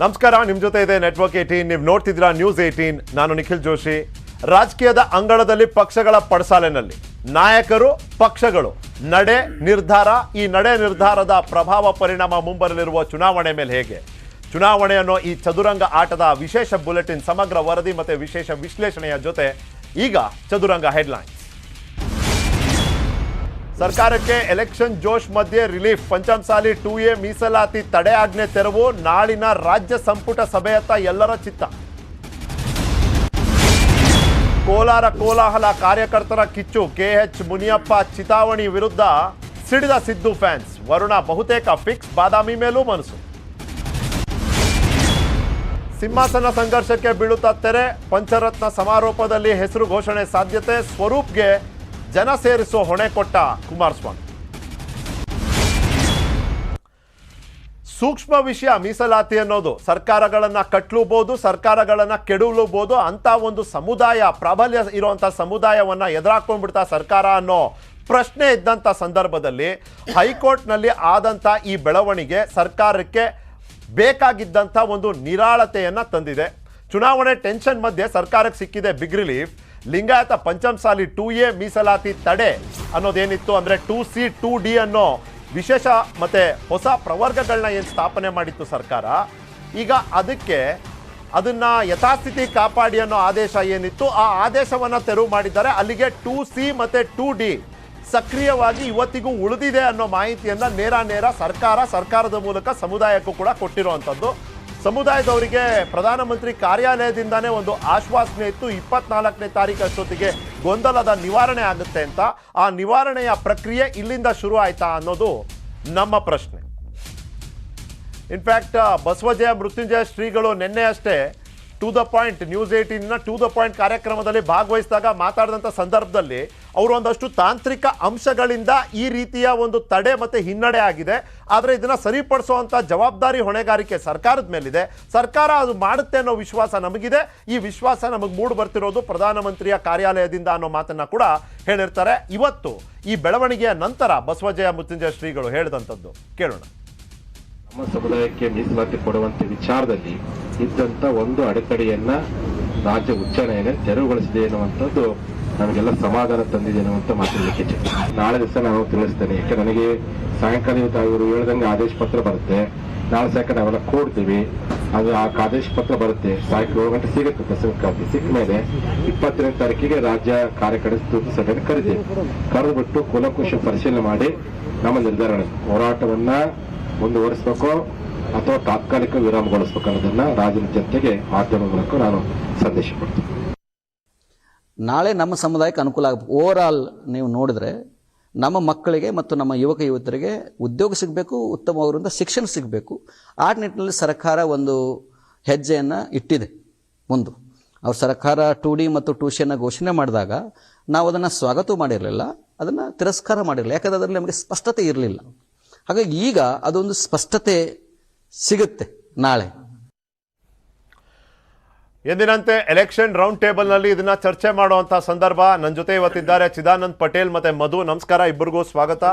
ನಮಸ್ಕಾರ, ನಿಮ್ಮ ಜೊತೆ ಇದೆ ನೆಟ್ವರ್ಕ್ 18. ನೀವು ನೋಡ್ತಿದ್ದೀರಾ ನ್ಯೂಸ್ 18. ನಾನು ನಿಖಿಲ್ ಜೋಶಿ. ರಾಜಕೀಯದ ಅಂಗಳದಲ್ಲಿ ಪಕ್ಷಗಳ ಪಡಸಾಲೆನಲ್ಲಿ ನಾಯಕರು, ಪಕ್ಷಗಳು, ನಡೆ ನಿರ್ಧಾರ, ಈ ನಡೆ ನಿರ್ಧಾರದ ಪ್ರಭಾವ ಪರಿಣಾಮ ಮುಂಬರಲಿರುವ ಚುನಾವಣೆ ಮೇಲೆ ಹೇಗೆ? ಚುನಾವಣೆ ಅನ್ನೋ ಈ ಚದುರಂಗ ಆಟದ ವಿಶೇಷ ಬುಲೆಟಿನ್, ಸಮಗ್ರ ವರದಿ ಮತ್ತು ವಿಶೇಷ ವಿಶ್ಲೇಷಣೆಯ ಜೊತೆ ಈಗ ಚದುರಂಗ ಹೆಡ್ಲೈನ್ಸ್. ಸರ್ಕಾರಕ್ಕೆ ಎಲೆಕ್ಷನ್ ಜೋಶ್ ಮಧ್ಯೆ ರಿಲೀಫ್. ಪಂಚಮಸಾಲಿ 2A ಮೀಸಲಾತಿ ತಡೆ ಆಜ್ಞೆ ತೆರವು. ನಾಳಿನ ರಾಜ್ಯ ಸಂಪುಟ ಸಭೆಯತ್ತ ಎಲ್ಲರ ಚಿತ್ತ. ಕೋಲಾರ ಕೋಲಾಹಲ, ಕಾರ್ಯಕರ್ತರ ಕಿಚ್ಚು. KH ಮುನಿಯಪ್ಪ ಚಿತಾವಣಿ ವಿರುದ್ಧ ಸಿಡಿದ ಸಿದ್ದು ಫ್ಯಾನ್ಸ್. ವರುಣ ಬಹುತೇಕ ಫಿಕ್ಸ್, ಬಾದಾಮಿ ಮೇಲೂ ಮನಸ್ಸು. ಸಿಂಹಾಸನ ಸಂಘರ್ಷಕ್ಕೆ ಬೀಳುತ್ತಾ ತೆರೆ. ಪಂಚರತ್ನ ಸಮಾರೋಪದಲ್ಲಿ ಹೆಸರು ಘೋಷಣೆ ಸಾಧ್ಯತೆ. ಸ್ವರೂಪ್ಗೆ ಜನ ಸೇರಿಸೋ ಹೊಣೆ ಕೊಟ್ಟ ಕುಮಾರಸ್ವಾಮಿ. ಸೂಕ್ಷ್ಮ ವಿಷಯ ಮೀಸಲಾತಿ ಅನ್ನೋದು. ಸರ್ಕಾರಗಳನ್ನ ಕಟ್ಟಲೂಬಹುದು, ಸರ್ಕಾರಗಳನ್ನ ಕೆಡವಲೂಬಹುದು. ಅಂತ ಒಂದು ಸಮುದಾಯ, ಪ್ರಾಬಲ್ಯ ಇರುವಂತ ಸಮುದಾಯವನ್ನ ಎದುರಾಕೊಂಡ್ಬಿಡ್ತಾ ಸರ್ಕಾರ ಅನ್ನೋ ಪ್ರಶ್ನೆ ಇದ್ದಂಥ ಸಂದರ್ಭದಲ್ಲಿ ಹೈಕೋರ್ಟ್ನಲ್ಲಿ ಆದಂಥ ಈ ಬೆಳವಣಿಗೆ ಸರ್ಕಾರಕ್ಕೆ ಬೇಕಾಗಿದ್ದಂಥ ಒಂದು ನಿರಾಳತೆಯನ್ನ ತಂದಿದೆ. ಚುನಾವಣೆ ಟೆನ್ಷನ್ ಮಧ್ಯೆ ಸರ್ಕಾರಕ್ಕೆ ಸಿಕ್ಕಿದೆ big relief. Lingayat Panchamasali 2A ಮೀಸಲಾತಿ ತಡೆ ಅನ್ನೋದೇನಿತ್ತು ಅಂದರೆ 2C 2D ಅನ್ನೋ ವಿಶೇಷ ಮತ್ತೆ ಹೊಸ ಪ್ರವರ್ಗಗಳನ್ನ ಏನು ಸ್ಥಾಪನೆ ಮಾಡಿತ್ತು ಸರ್ಕಾರ, ಈಗ ಅದನ್ನ ಯಥಾಸ್ಥಿತಿ ಕಾಪಾಡಿ ಅನ್ನೋ ಆದೇಶ ಏನಿತ್ತು, ಆ ಆದೇಶವನ್ನು ತೆರವು ಮಾಡಿದ್ದಾರೆ. ಅಲ್ಲಿಗೆ 2C ಮತ್ತು 2D ಸಕ್ರಿಯವಾಗಿ ಇವತ್ತಿಗೂ ಉಳಿದಿದೆ ಅನ್ನೋ ಮಾಹಿತಿಯನ್ನು ನೇರ ಸರ್ಕಾರದ ಮೂಲಕ ಸಮುದಾಯಕ್ಕೂ ಕೂಡ ಕೊಟ್ಟಿರುವಂಥದ್ದು. ಸಮುದಾಯದವರಿಗೆ ಪ್ರಧಾನಮಂತ್ರಿ ಕಾರ್ಯಾಲಯದಿಂದಾನೇ ಒಂದು ಆಶ್ವಾಸನೆ ಇತ್ತು, 24ನೇ ತಾರೀಕು ಅಷ್ಟೊತ್ತಿಗೆ ಗೊಂದಲದ ನಿವಾರಣೆ ಆಗುತ್ತೆ ಅಂತ. ಆ ನಿವಾರಣೆಯ ಪ್ರಕ್ರಿಯೆ ಇಲ್ಲಿಂದ ಶುರು ಆಯ್ತಾ ಅನ್ನೋದು ನಮ್ಮ ಪ್ರಶ್ನೆ. ಇನ್ಫ್ಯಾಕ್ಟ್ ಬಸವಜಯ ಮೃತ್ಯುಂಜಯ ಶ್ರೀಗಳು ನಿನ್ನೆ ಅಷ್ಟೇ ಟು ದ ಪಾಯಿಂಟ್ ನ್ಯೂಸ್ 18ನ ಟು ದ ಪಾಯಿಂಟ್ ಕಾರ್ಯಕ್ರಮದಲ್ಲಿ ಭಾಗವಹಿಸಿದಾಗ ಮಾತಾಡಿದಂಥ ಸಂದರ್ಭದಲ್ಲಿ ಅವರು ಒಂದಷ್ಟು ತಾಂತ್ರಿಕ ಅಂಶಗಳಿಂದ ಈ ರೀತಿಯ ಒಂದು ತಡೆ ಮತ್ತು ಹಿನ್ನಡೆ ಆಗಿದೆ, ಆದರೆ ಇದನ್ನು ಸರಿಪಡಿಸುವಂಥ ಜವಾಬ್ದಾರಿ ಹೊಣೆಗಾರಿಕೆ ಸರ್ಕಾರದ ಮೇಲಿದೆ. ಸರ್ಕಾರ ಅದು ಮಾಡುತ್ತೆ ಅನ್ನೋ ವಿಶ್ವಾಸ ನಮಗಿದೆ. ಈ ವಿಶ್ವಾಸ ನಮಗೆ ಮೂಡಿ ಬರ್ತಿರೋದು ಪ್ರಧಾನಮಂತ್ರಿಯ ಕಾರ್ಯಾಲಯದಿಂದ ಅನ್ನೋ ಮಾತನ್ನು ಕೂಡ ಹೇಳಿರ್ತಾರೆ. ಇವತ್ತು ಈ ಬೆಳವಣಿಗೆಯ ನಂತರ ಬಸವಜಯ ಮೃತ್ಯುಂಜಯ ಶ್ರೀಗಳು ಹೇಳಿದಂಥದ್ದು ಕೇಳೋಣ. ನಮ್ಮ ಸಮುದಾಯಕ್ಕೆ ಮೀಸಲಾತಿ ಕೊಡುವಂತೆ ವಿಚಾರದಲ್ಲಿ ಇದ್ದಂತ ಒಂದು ಅಡೆತಡೆಯನ್ನ ರಾಜ್ಯ ಉಚ್ಚ ನ್ಯಾಯಾಲಯ ತೆರವುಗೊಳಿಸಿದೆ ಎನ್ನುವಂಥದ್ದು ನಮಗೆಲ್ಲ ಸಮಾಧಾನ ತಂದಿದೆ ಅನ್ನುವಂತ ಮಾತಾಡಲಿಕ್ಕೆ ನಾಳೆ ದಿವಸ ನಾನು ತಿಳಿಸ್ತೇನೆ. ಯಾಕೆ ನನಗೆ ಸಾಯಂಕಾಲ ಇವತ್ತು ಅವರು ಹೇಳ್ದಂಗೆ ಆದೇಶ ಪತ್ರ ಬರುತ್ತೆ, ನಾಳೆ ಸಾಯಂಕಾಲ ನಾವೆಲ್ಲ ಕೊಡ್ತೀವಿ. ಅದು ಆ ಆದೇಶ ಪತ್ರ ಬರುತ್ತೆ, ಸಾಯಂಕಾಲ 7 ಗಂಟೆ ಸಿಗುತ್ತೆ. ತಹಸೀಲ್ ಕಾಪಿ ಸಿಕ್ಕ ಮೇಲೆ 22ನೇ ತಾರೀಕಿಗೆ ರಾಜ್ಯ ಕಾರ್ಯಕಾರಿಣಿ ಸಭೆಯನ್ನು ಕರೆದುಬಿಟ್ಟು ಕೂಲಂಕುಷ ಪರಿಶೀಲನೆ ಮಾಡಿ ನಮ್ಮ ನಿರ್ಧಾರ ಹೋರಾಟವನ್ನ ಮುಂದುವರಿಸಬೇಕು ಅಥವಾ ತಾತ್ಕಾಲಿಕ ವಿರಾಮಗೊಳಿಸಬೇಕು ಅನ್ನೋದನ್ನ ರಾಜ್ಯದ ಜನತೆಗೆ ಮಾಧ್ಯಮ ಮೂಲಕ ನಾನು ಸಂದೇಶ ಕೊಡ್ತೀನಿ. ನಾಳೆ ನಮ್ಮ ಸಮುದಾಯಕ್ಕೆ ಅನುಕೂಲ ಆಗಬೇಕು. ಓವರ್ ಆಲ್ ನೀವು ನೋಡಿದ್ರೆ ನಮ್ಮ ಮಕ್ಕಳಿಗೆ ಮತ್ತು ನಮ್ಮ ಯುವಕ ಯುವತಿಯರಿಗೆ ಉದ್ಯೋಗ ಸಿಗಬೇಕು, ಉತ್ತಮವಾದ ಶಿಕ್ಷಣ ಸಿಗಬೇಕು. ಆ ನಿಟ್ಟಿನಲ್ಲಿ ಸರ್ಕಾರ ಒಂದು ಹೆಜ್ಜೆಯನ್ನು ಇಟ್ಟಿದೆ ಮುಂದೆ. ಅವ್ರ ಸರ್ಕಾರ 2D ಮತ್ತು 2C ಘೋಷಣೆ ಮಾಡಿದಾಗ ನಾವು ಅದನ್ನು ಸ್ವಾಗತ ಮಾಡಿರಲಿಲ್ಲ, ಅದನ್ನು ತಿರಸ್ಕಾರ ಮಾಡಿರಲಿಲ್ಲ. ಯಾಕಂದರೆ ಅದರಲ್ಲಿ ನಮಗೆ ಸ್ಪಷ್ಟತೆ ಇರಲಿಲ್ಲ. ಹಾಗಾಗಿ ಈಗ ಅದೊಂದು ಸ್ಪಷ್ಟತೆ ಸಿಗುತ್ತೆ ನಾಳೆ. ಎಂದಿನಂತೆ ಎಲೆಕ್ಷನ್ ರೌಂಡ್ ಟೇಬಲ್ನಲ್ಲಿ ಇದನ್ನ ಚರ್ಚೆ ಮಾಡುವಂತಹ ಸಂದರ್ಭ. ನನ್ನ ಜೊತೆ ಇವತ್ತಿದ್ದಾರೆ ಚಿದಾನಂದ್ ಪಟೇಲ್ ಮತ್ತೆ ಮಧು. ನಮಸ್ಕಾರ, ಇಬ್ಬರಿಗೂ ಸ್ವಾಗತ.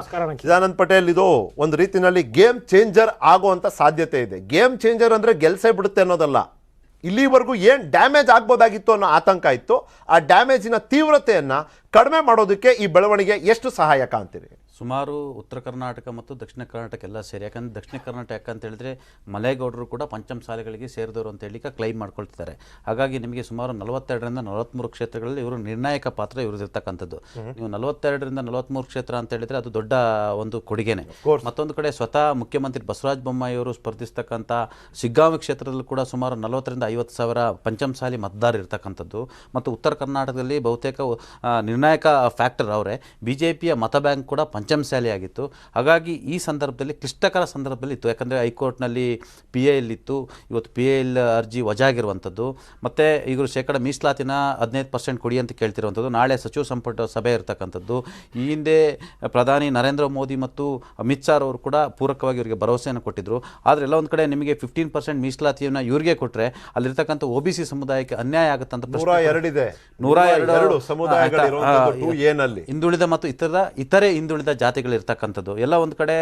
ಚಿದಾನಂದ್ ಪಟೇಲ್, ಇದು ಒಂದು ರೀತಿಯಲ್ಲಿ ಗೇಮ್ ಚೇಂಜರ್ ಆಗುವಂತ ಸಾಧ್ಯತೆ ಇದೆ. ಗೇಮ್ ಚೇಂಜರ್ ಅಂದ್ರೆ ಗೆಲ್ಸೇ ಬಿಡುತ್ತೆ ಅನ್ನೋದಲ್ಲ, ಇಲ್ಲಿವರೆಗೂ ಏನು ಡ್ಯಾಮೇಜ್ ಆಗ್ಬೋದಾಗಿತ್ತು ಅನ್ನೋ ಆತಂಕ ಇತ್ತು. ಆ ಡ್ಯಾಮೇಜಿನ ತೀವ್ರತೆಯನ್ನ ಕಡಿಮೆ ಮಾಡೋದಕ್ಕೆ ಈ ಬೆಳವಣಿಗೆ ಎಷ್ಟು ಸಹಾಯಕ ಅಂತೀರಿ? ಸುಮಾರು ಉತ್ತರ ಕರ್ನಾಟಕ ಮತ್ತು ದಕ್ಷಿಣ ಕರ್ನಾಟಕ ಎಲ್ಲ ಸೇರಿ, ಯಾಕಂದರೆ ದಕ್ಷಿಣ ಕರ್ನಾಟಕ ಯಾಕಂತ ಹೇಳಿದ್ರೆ ಮಲೆಗೌಡರು ಕೂಡ ಪಂಚಮಸಾಲಿಗಳಿಗೆ ಸೇರಿದವರು ಅಂತ ಹೇಳಿ ಕ್ಲೈಮ್ ಮಾಡ್ಕೊಳ್ತಿದ್ದಾರೆ. ಹಾಗಾಗಿ ನಿಮಗೆ ಸುಮಾರು 42ರಿಂದ 43 ಕ್ಷೇತ್ರಗಳಲ್ಲಿ ಇವರು ನಿರ್ಣಾಯಕ ಪಾತ್ರ ಇವ್ರದಿರ್ತಕ್ಕಂಥದ್ದು. ನೀವು 42ರಿಂದ 43 ಕ್ಷೇತ್ರ ಅಂತ ಹೇಳಿದ್ರೆ ಅದು ದೊಡ್ಡ ಒಂದು ಕೊಡುಗೆನೆ. ಮತ್ತೊಂದು ಕಡೆ ಸ್ವತಃ ಮುಖ್ಯಮಂತ್ರಿ ಬಸವರಾಜ ಬೊಮ್ಮಾಯಿ ಅವರು ಸ್ಪರ್ಧಿಸ್ತಕ್ಕಂಥ ಶಿಗ್ಗಾಂವಿ ಕ್ಷೇತ್ರದಲ್ಲೂ ಕೂಡ ಸುಮಾರು 40ರಿಂದ 50 ಸಾವಿರ ಪಂಚಮಸಾಲಿ ಮತದಾರ ಇರ್ತಕ್ಕಂಥದ್ದು. ಮತ್ತು ಉತ್ತರ ಕರ್ನಾಟಕದಲ್ಲಿ ಬಹುತೇಕ ನಿರ್ಣಾಯಕ ಫ್ಯಾಕ್ಟರ್ ಅವರೇ. ಬಿಜೆಪಿಯ ಮತ ಬ್ಯಾಂಕ್ ಕೂಡ ಪಂಚಮಸಾಲಿ ಆಗಿತ್ತು. ಹಾಗಾಗಿ ಈ ಸಂದರ್ಭದಲ್ಲಿ ಕ್ಲಿಷ್ಟಕರ ಸಂದರ್ಭದಲ್ಲಿ ಇತ್ತು. ಯಾಕಂದರೆ ಹೈಕೋರ್ಟ್ನಲ್ಲಿ PIL ಇತ್ತು, ಇವತ್ತು PIL ಅರ್ಜಿ ವಜಾಗಿರುವಂಥದ್ದು. ಮತ್ತು ಈಗ ಶೇಕಡ ಮೀಸಲಾತಿನ 15% ಕೊಡಿ ಅಂತ ಕೇಳ್ತಿರುವಂಥದ್ದು. ನಾಳೆ ಸಚಿವ ಸಂಪುಟ ಸಭೆ ಇರತಕ್ಕಂಥದ್ದು. ಈ ಹಿಂದೆ ಪ್ರಧಾನಿ ನರೇಂದ್ರ ಮೋದಿ ಮತ್ತು ಅಮಿತ್ ಶಾ ಅವರು ಕೂಡ ಪೂರಕವಾಗಿ ಇವರಿಗೆ ಭರವಸೆಯನ್ನು ಕೊಟ್ಟಿದ್ದರು. ಆದರೆ ಎಲ್ಲ ಒಂದು ಕಡೆ ನಿಮಗೆ 15% ಮೀಸಲಾತಿಯನ್ನು ಇವರಿಗೆ ಕೊಟ್ಟರೆ ಅಲ್ಲಿರ್ತಕ್ಕಂಥ OBC ಸಮುದಾಯಕ್ಕೆ ಅನ್ಯಾಯ ಆಗುತ್ತೆ ಅಂತ 102 ಸಮುದಾಯಗಳು ಹಿಂದುಳಿದ ಮತ್ತು ಇತರೆ ಹಿಂದುಳಿದ ಜಾತಿಗಳು ಇರ್ತಕ್ಕಂಥದ್ದು ಎಲ್ಲ ಒಂದು ಕಡೆ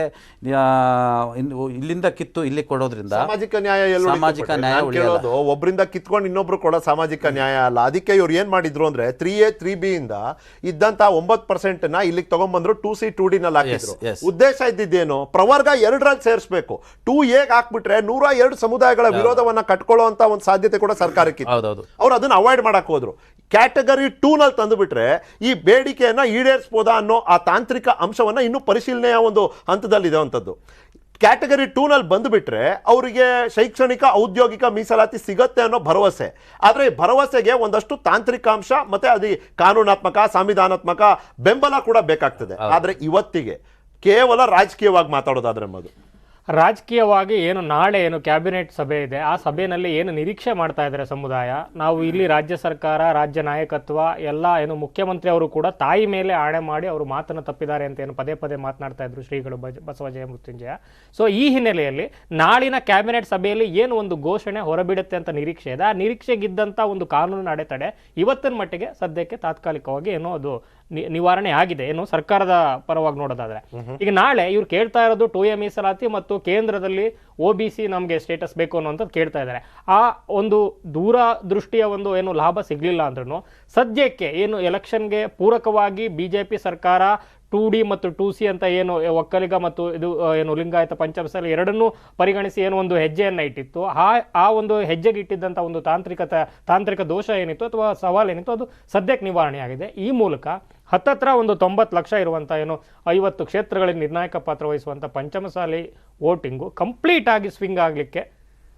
ಇಲ್ಲಿಂದ ಕಿತ್ತು ಇಲ್ಲಿ ಕೊಡೋದ್ರಿಂದ ಸಾಮಾಜಿಕ ನ್ಯಾಯ ಸಾಮಾಜಿಕ ನ್ಯಾಯ ಉಳಿಯೋದು ಒಬ್ಬರಿಂದ ಕಿತ್ಕೊಂಡು ಇನ್ನೊಬ್ರು ಕೊಡೋ ಸಾಮಾಜಿಕ ನ್ಯಾಯ ಅಲ್ಲ. ಅದಕ್ಕೆ ಇವ್ರು ಏನ್ ಮಾಡಿದ್ರು ಅಂದ್ರೆ 3A 3B ಇಂದ ಇದ್ದಂತ 9% ಇಲ್ಲಿಗೆ ತಗೊಂಡ್ಬಂದ್ರು 2C 2D ನಲ್ಲಿ ಹಾಕಿದ್ರು. ಉದ್ದೇಶ ಇದ್ದಿದ್ದೇನು, ಪ್ರವರ್ಗ 2ರಲ್ಲಿ ಸೇರಿಸಬೇಕು. 2A ಹಾಕ್ಬಿಟ್ರೆ 102 ಸಮುದಾಯಗಳ ವಿರೋಧವನ್ನ ಕಟ್ಕೊಳ್ಳುವಂತ ಒಂದು ಸಾಧ್ಯತೆ ಕೂಡ ಸರ್ಕಾರಕ್ಕೆ ಅವ್ರು ಅದನ್ನ ಅವಾಯ್ಡ್ ಮಾಡಕ್ ಹೋದ್ರು. ಕ್ಯಾಟಗರಿ 2 ನಲ್ಲಿ ತಂದು ಬಿಟ್ರೆ ಈ ಬೇಡಿಕೆಯನ್ನ ಈಡೇರಿಸಬಹುದಾ ಅನ್ನೋ ಆ ತಾಂತ್ರಿಕ ಅಂಶವನ್ನ ಇನ್ನೂ ಪರಿಶೀಲನೆಯ ಒಂದು ಹಂತದಲ್ಲಿದೆ ಅಂತದ್ದು. ಕ್ಯಾಟಗರಿ 2 ನಲ್ಲಿ ಬಂದುಬಿಟ್ರೆ ಅವರಿಗೆ ಶೈಕ್ಷಣಿಕ ಔದ್ಯೋಗಿಕ ಮೀಸಲಾತಿ ಸಿಗತ್ತೆ ಅನ್ನೋ ಭರವಸೆ. ಆದರೆ ಈ ಭರವಸೆಗೆ ಒಂದಷ್ಟು ತಾಂತ್ರಿಕಾಂಶ ಮತ್ತೆ ಅದು ಕಾನೂನಾತ್ಮಕ ಸಂವಿಧಾನಾತ್ಮಕ ಬೆಂಬಲ ಕೂಡ ಬೇಕಾಗ್ತದೆ. ಆದರೆ ಇವತ್ತಿಗೆ ಕೇವಲ ರಾಜಕೀಯವಾಗಿ ಮಾತಾಡೋದಾದ್ರೆ ಮಧು, ರಾಜಕೀಯವಾಗಿ ಏನು ನಾಳೆ ಏನು ಕ್ಯಾಬಿನೆಟ್ ಸಭೆ ಇದೆ, ಆ ಸಭೆಯಲ್ಲಿ ಏನು ನಿರೀಕ್ಷೆ ಮಾಡ್ತಾ ಇದ್ದಾರೆ ಸಮುದಾಯ, ನಾವು ಇಲ್ಲಿ ರಾಜ್ಯ ಸರ್ಕಾರ ರಾಜ್ಯ ನಾಯಕತ್ವ ಎಲ್ಲ ಏನು ಮುಖ್ಯಮಂತ್ರಿ ಅವರು ಕೂಡ ತಾಯಿ ಮೇಲೆ ಆಣೆ ಮಾಡಿ ಅವರು ಮಾತನ್ನು ತಪ್ಪಿದ್ದಾರೆ ಅಂತ ಏನು ಪದೇ ಪದೇ ಮಾತನಾಡ್ತಾ ಇದ್ರು ಶ್ರೀಗಳು ಬಸವಜಯ ಮೃತ್ಯುಂಜಯ. ಸೊ ಈ ಹಿನ್ನೆಲೆಯಲ್ಲಿ ನಾಳಿನ ಕ್ಯಾಬಿನೆಟ್ ಸಭೆಯಲ್ಲಿ ಏನು ಒಂದು ಘೋಷಣೆ ಹೊರಬಿಡುತ್ತೆ ಅಂತ ನಿರೀಕ್ಷೆ ಇದೆ. ಆ ನಿರೀಕ್ಷೆಗಿದ್ದಂಥ ಒಂದು ಕಾನೂನು ಅಡೆತಡೆ ಇವತ್ತಿನ ಮಟ್ಟಿಗೆ ಸದ್ಯಕ್ಕೆ ತಾತ್ಕಾಲಿಕವಾಗಿ ಏನೋ ಅದು ನಿವಾರಣೆ ಆಗಿದೆ, ಏನು ಸರ್ಕಾರದ ಪರವಾಗಿ ನೋಡೋದಾದ್ರೆ. ಈಗ ನಾಳೆ ಇವ್ರು ಕೇಳ್ತಾ ಇರೋದು 2A ಮೀಸಲಾತಿ ಮತ್ತು ಕೇಂದ್ರದಲ್ಲಿ OBC ನಮಗೆ ಸ್ಟೇಟಸ್ ಬೇಕು ಅನ್ನೋಂಥದ್ದು ಕೇಳ್ತಾ ಇದ್ದಾರೆ. ಆ ಒಂದು ದೂರದೃಷ್ಟಿಯ ಒಂದು ಏನು ಲಾಭ ಸಿಗ್ಲಿಲ್ಲ ಅಂದ್ರೂ ಸದ್ಯಕ್ಕೆ ಏನು ಎಲೆಕ್ಷನ್ಗೆ ಪೂರಕವಾಗಿ BJP ಸರ್ಕಾರ 2D ಮತ್ತು 2C ಅಂತ ಏನು ಒಕ್ಕಲಿಗ ಮತ್ತು ಇದು ಏನು ಲಿಂಗಾಯತ ಪಂಚಮಸಾಲಿ ಎರಡನ್ನೂ ಪರಿಗಣಿಸಿ ಏನು ಒಂದು ಹೆಜ್ಜೆಯನ್ನು ಇಟ್ಟಿತ್ತು, ಆ ಒಂದು ಹೆಜ್ಜೆಗೆ ಇಟ್ಟಿದ್ದಂಥ ಒಂದು ತಾಂತ್ರಿಕ ದೋಷ ಏನಿತ್ತು ಅಥವಾ ಸವಾಲು ಏನಿತ್ತು ಅದು ಸದ್ಯಕ್ಕೆ ನಿವಾರಣೆ ಆಗಿದೆ. ಈ ಮೂಲಕ ಹತ್ತತ್ರ ಒಂದು 90 ಲಕ್ಷ ಇರುವಂಥ ಏನು 50 ಕ್ಷೇತ್ರಗಳಲ್ಲಿ ನಿರ್ಣಾಯಕ ಪಾತ್ರ ವಹಿಸುವಂಥ ಪಂಚಮಸಾಲಿ ವೋಟಿಂಗು ಕಂಪ್ಲೀಟ್ ಆಗಿ ಸ್ವಿಂಗ್ ಆಗಲಿಕ್ಕೆ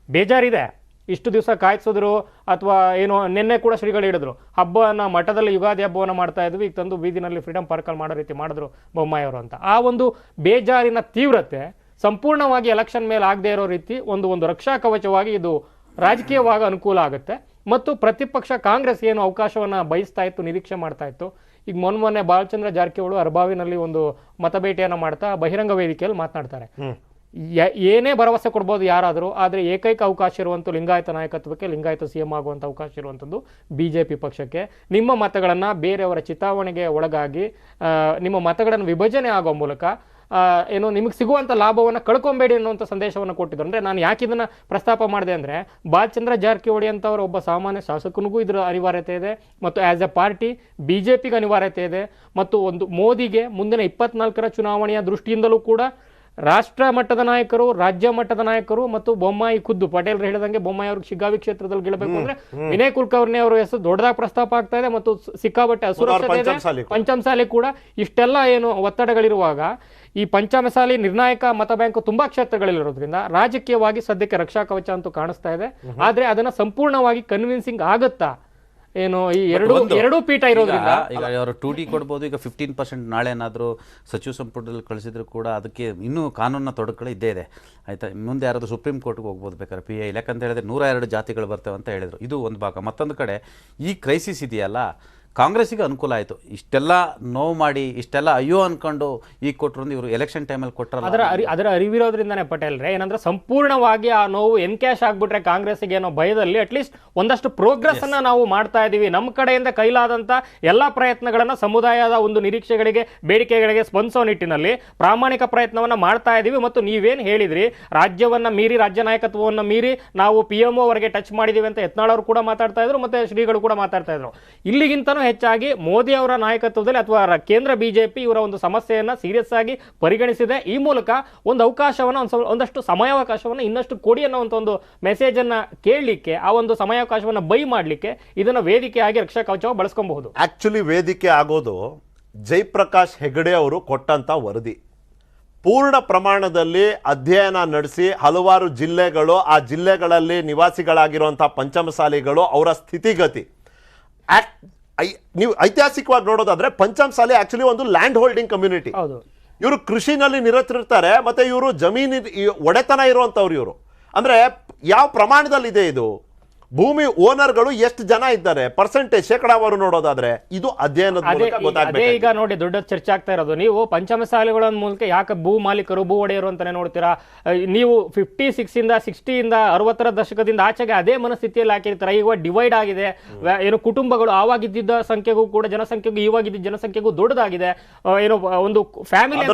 ಬೇಜಾರಿದೆ. ಇಷ್ಟು ದಿವಸ ಕಾಯ್ಸಿದ್ರು ಅಥವಾ ಏನೋ ನಿನ್ನೆ ಕೂಡ ಶ್ರೀಗಳು ಹೇಳಿದ್ರು ಹಬ್ಬನ ಮಠದಲ್ಲಿ ಯುಗಾದಿ ಹಬ್ಬವನ್ನು ಮಾಡ್ತಾ ಇದ್ವಿ, ಈಗ ತಂದು ಬೀದಿನಲ್ಲಿ ಫ್ರೀಡಮ್ ಪಾರ್ಕಲ್ಲಿ ಮಾಡೋ ರೀತಿ ಮಾಡಿದ್ರು ಬೊಮ್ಮಾಯಿ ಅವರು ಅಂತ. ಆ ಒಂದು ಬೇಜಾರಿನ ತೀವ್ರತೆ ಸಂಪೂರ್ಣವಾಗಿ ಎಲೆಕ್ಷನ್ ಮೇಲೆ ಆಗದೆ ಇರೋ ರೀತಿ ಒಂದು ರಕ್ಷಾ ಕವಚವಾಗಿ ಇದು ರಾಜಕೀಯವಾಗಿ ಅನುಕೂಲ ಆಗುತ್ತೆ. ಮತ್ತು ಪ್ರತಿಪಕ್ಷ ಕಾಂಗ್ರೆಸ್ ಏನು ಅವಕಾಶವನ್ನು ಬಯಸ್ತಾ ಇತ್ತು, ನಿರೀಕ್ಷೆ ಮಾಡ್ತಾ ಇತ್ತು, ಈಗ ಮೊನ್ನೆ ಬಾಲಚಂದ್ರ ಜಾರಕಿಹೊಳಿ ಅರಬಾವಿನಲ್ಲಿ ಒಂದು ಮತಬೇಟೆಯನ್ನು ಮಾಡ್ತಾ ಬಹಿರಂಗ ವೇದಿಕೆಯಲ್ಲಿ ಮಾತನಾಡ್ತಾರೆ. ಏನೇ ಭರವಸೆ ಕೊಡ್ಬೋದು ಯಾರಾದರೂ, ಆದರೆ ಏಕೈಕ ಅವಕಾಶ ಇರುವಂಥ ಲಿಂಗಾಯತ ನಾಯಕತ್ವಕ್ಕೆ, ಲಿಂಗಾಯತ CM ಆಗುವಂಥ ಅವಕಾಶ ಇರುವಂಥದ್ದು BJP ಪಕ್ಷಕ್ಕೆ. ನಿಮ್ಮ ಮತಗಳನ್ನು ಬೇರೆಯವರ ಚಿತಾವಣೆಗೆ ಒಳಗಾಗಿ ನಿಮ್ಮ ಮತಗಳನ್ನು ವಿಭಜನೆ ಆಗೋ ಮೂಲಕ ಏನು ನಿಮಗೆ ಸಿಗುವಂಥ ಲಾಭವನ್ನು ಕಳ್ಕೊಬೇಡಿ ಅನ್ನುವಂಥ ಸಂದೇಶವನ್ನು ಕೊಟ್ಟಿದ್ರು. ಅಂದರೆ ನಾನು ಯಾಕೆ ಇದನ್ನು ಪ್ರಸ್ತಾಪ ಮಾಡಿದೆ ಅಂದರೆ, ಬಾಲಚಂದ್ರ ಜಾರಕಿಹೊಳಿ ಅಂತವರು ಒಬ್ಬ ಸಾಮಾನ್ಯ ಶಾಸಕನಿಗೂ ಇದರ ಅನಿವಾರ್ಯತೆ ಇದೆ ಮತ್ತು ಆ್ಯಸ್ ಎ ಪಾರ್ಟಿ BJPಗೆ ಅನಿವಾರ್ಯತೆ ಇದೆ. ಮತ್ತು ಒಂದು ಮೋದಿಗೆ ಮುಂದಿನ 24ರ ಚುನಾವಣೆಯ ದೃಷ್ಟಿಯಿಂದಲೂ ಕೂಡ ರಾಷ್ಟ್ರ ಮಟ್ಟದ ನಾಯಕರು, ರಾಜ್ಯ ಮಟ್ಟದ ನಾಯಕರು ಮತ್ತು ಬೊಮ್ಮಾಯಿ ಖುದ್ದು ಪಟೇಲ್ ಹೇಳಿದಂಗೆ ಬೊಮ್ಮಾಯಿ ಅವ್ರಿಗೆ ಶಿಗ್ಗಾವಿ ಕ್ಷೇತ್ರದಲ್ಲಿ ಗೆಲ್ಲಬೇಕು ಅಂದ್ರೆ ವಿನಯ್ ಕುಲಕರ್ಣಿ ಅವರ ಹೆಸರು ದೊಡ್ಡದಾಗಿ ಪ್ರಸ್ತಾಪ ಆಗ್ತಾ ಇದೆ ಮತ್ತು ಸಿಕ್ಕಾಪಟ್ಟೆ ಅಸುರಕ್ಷತೆ ಇದೆ. ಪಂಚಮಸಾಲಿ ಕೂಡ ಇಷ್ಟೆಲ್ಲ ಏನು ಒತ್ತಡಗಳಿರುವಾಗ ಈ ಪಂಚಮಸಾಲಿ ನಿರ್ಣಾಯಕ ಮತ ಬ್ಯಾಂಕ್ ತುಂಬಾ ಕ್ಷೇತ್ರಗಳಲ್ಲಿರೋದ್ರಿಂದ ರಾಜಕೀಯವಾಗಿ ಸದ್ಯಕ್ಕೆ ರಕ್ಷಾ ಕವಚ ಅಂತೂ ಕಾಣಿಸ್ತಾ ಇದೆ. ಆದ್ರೆ ಅದನ್ನ ಸಂಪೂರ್ಣವಾಗಿ ಕನ್ವಿನ್ಸಿಂಗ್ ಆಗುತ್ತಾ ಏನು ಈ ಎರಡೂ ಪೀಠ ಇರೋದ್ರಿಂದ ಈಗ ಅವರು 2D ಕೊಡ್ಬೋದು. ಈಗ 15% ನಾಳೆ ಏನಾದರೂ ಸಚಿವ ಸಂಪುಟದಲ್ಲಿ ಕಳಿಸಿದ್ರು ಕೂಡ ಅದಕ್ಕೆ ಇನ್ನೂ ಕಾನೂನಿನ ತೊಡಕುಗಳು ಇದ್ದೇ ಇದೆ. ಆಯ್ತಾ, ಮುಂದೆ ಯಾರಾದರೂ ಸುಪ್ರೀಂ ಕೋರ್ಟ್ಗೆ ಹೋಗ್ಬೋದು ಬೇಕಾದ್ರೆ PI, ಯಾಕಂತ ಹೇಳಿದ್ರೆ 102 ಜಾತಿಗಳು ಬರ್ತವೆ ಅಂತ ಹೇಳಿದ್ರು. ಇದು ಒಂದು ಭಾಗ. ಮತ್ತೊಂದು ಕಡೆ ಈ ಕ್ರೈಸಿಸ್ ಇದೆಯಲ್ಲ, ಕಾಂಗ್ರೆಸ್ಸಿಗೆ ಅನುಕೂಲ ಆಯಿತು. ಇಷ್ಟೆಲ್ಲ ನೋವು ಮಾಡಿ ಇಷ್ಟೆಲ್ಲ ಅಯ್ಯೋ ಅನ್ಕೊಂಡು ಈಗ ಕೊಟ್ಟರು, ಇವರು ಎಲೆಕ್ಷನ್ ಟೈಮಲ್ಲಿ ಕೊಟ್ಟರು. ಅದರ ಅರಿವಿರೋದ್ರಿಂದಾನೇ ಪಟೇಲ್ರೆ ಏನಂದ್ರೆ ಸಂಪೂರ್ಣವಾಗಿ ಆ ನೋವು ಎನ್ಕ್ಯಾಶ್ ಆಗ್ಬಿಟ್ರೆ ಕಾಂಗ್ರೆಸ್ಗೆ ಅನ್ನೋ ಭಯದಲ್ಲಿ ಅಟ್ಲೀಸ್ಟ್ ಒಂದಷ್ಟು ಪ್ರೋಗ್ರೆಸ್ ಅನ್ನ ನಾವು ಮಾಡ್ತಾ ಇದೀವಿ, ನಮ್ಮ ಕಡೆಯಿಂದ ಕೈಲಾದಂತ ಎಲ್ಲಾ ಪ್ರಯತ್ನಗಳನ್ನ ಸಮುದಾಯದ ಒಂದು ನಿರೀಕ್ಷೆಗಳಿಗೆ ಬೇಡಿಕೆಗಳಿಗೆ ಸ್ಪಂದಿಸೋ ನಿಟ್ಟಿನಲ್ಲಿ ಪ್ರಾಮಾಣಿಕ ಪ್ರಯತ್ನವನ್ನ ಮಾಡ್ತಾ ಇದೀವಿ. ಮತ್ತು ನೀವೇನ್ ಹೇಳಿದ್ರಿ, ರಾಜ್ಯವನ್ನ ಮೀರಿ ರಾಜ್ಯ ನಾಯಕತ್ವವನ್ನು ಮೀರಿ ನಾವು PMO ವರೆಗೆ ಟಚ್ ಮಾಡಿದೀವಿ ಅಂತ ಯತ್ನಾಳ್ ಅವರು ಕೂಡ ಮಾತಾಡ್ತಾ ಇದ್ರು, ಮತ್ತೆ ಶ್ರೀಗಳು ಕೂಡ ಮಾತಾಡ್ತಾ ಇದ್ರು. ಇಲ್ಲಿಗಿಂತ ಹೆಚ್ಚಾಗಿ ಮೋದಿ ಅವರ ನಾಯಕತ್ವದಲ್ಲಿ ಅಥವಾ ಕೇಂದ್ರ BJP ಇವರ ಒಂದು ಸಮಸ್ಯೆಯನ್ನ ಸೀರಿಯಸ್ ಆಗಿ ಪರಿಗಣಿಸಿದೆ. ಈ ಮೂಲಕ ಒಂದು ಅವಕಾಶವನ್ನ ಒಂದಷ್ಟು ಸಮಯಾವಕಾಶವನ್ನ ಇನ್ನಷ್ಟು ಕೊಡಿ ಅನ್ನುವಂಥ ಒಂದು ಮೆಸೇಜ್ ಅನ್ನ ಕೇಳಲಿಕ್ಕೆ, ಆ ಒಂದು ಸಮಯಾವಕಾಶವನ್ನ ಬೈ ಮಾಡಲಿಕ್ಕೆ ಇದನ್ನ ವೇದಿಕೆಯಾಗಿ ರಕ್ಷಾ ಕವಚ ಬಳಸ್ಕೊಬಹುದು. ಆಕ್ಚುಲಿ ವೇದಿಕೆ ಆಗೋದು ಜಯಪ್ರಕಾಶ್ ಹೆಗಡೆ ಅವರು ಕೊಟ್ಟಂತ ವರದಿ. ಪೂರ್ಣ ಪ್ರಮಾಣದಲ್ಲಿ ಅಧ್ಯಯನ ನಡೆಸಿ ಹಲವಾರು ಜಿಲ್ಲೆಗಳು, ಆ ಜಿಲ್ಲೆಗಳಲ್ಲಿ ನಿವಾಸಿಗಳಾಗಿರುವಂತಹ ಪಂಚಮಸಾಲಿಗಳು, ಅವರ ಸ್ಥಿತಿಗತಿ. ನೀವು ಐತಿಹಾಸಿಕವಾಗಿ ನೋಡೋದಾದ್ರೆ ಪಂಚಮಸಾಲಿ ಆಕ್ಚುಲಿ ಒಂದು ಲ್ಯಾಂಡ್ ಹೋಲ್ಡಿಂಗ್ ಕಮ್ಯುನಿಟಿ. ಇವರು ಕೃಷಿನಲ್ಲಿ ನಿರತರಿರ್ತಾರೆ, ಮತ್ತೆ ಇವರು ಜಮೀನು ಒಡೆತನ ಇರುವಂತವ್ರು. ಇವರು ಅಂದ್ರೆ ಯಾವ ಪ್ರಮಾಣದಲ್ಲಿದೆ ಇದು? ಭೂಮಿ ಓನರ್ಗಳು ಎಷ್ಟು ಜನ ಇದ್ದಾರೆ, ಪರ್ಸೆಂಟೇಜ್ ಶೇಕಡಾವಾರು ನೋಡೋದಾದ್ರೆ ಇದು ಅಧ್ಯಯನದ ಮೂಲಕ ಅದೇ ಗೊತ್ತಾಗಬೇಕು. ಈಗ ನೋಡಿ ದೊಡ್ಡ ಚರ್ಚೆ ಆಗ್ತಾ ಇರೋದು, ನೀವು ಪಂಚಮಸಾಲಿಗಳ ಮೂಲಕ ಯಾಕೆ ಭೂ ಮಾಲೀಕರು ಭೂ ಒಡೆಯರು ಅಂತಾನೆ ನೋಡ್ತೀರಾ? ನೀವು 56 ಇಂದ 60ರ ದಶಕದಿಂದ ಆಚೆಗೆ ಅದೇ ಮನಸ್ಥಿತಿಯಲ್ಲಿ ಹಾಕಿರ್ತಾರೆ. ಈಗ ಡಿವೈಡ್ ಆಗಿದೆ, ಏನು ಕುಟುಂಬಗಳು ಆವಾಗಿದ್ದ ಸಂಖ್ಯೆಗೂ ಕೂಡ ಜನಸಂಖ್ಯೆಗೂ ಇವಾಗಿದ್ದ ಜನಸಂಖ್ಯೆಗೂ ದೊಡ್ಡದಾಗಿದೆ. ಏನು ಒಂದು ಫ್ಯಾಮಿಲಿ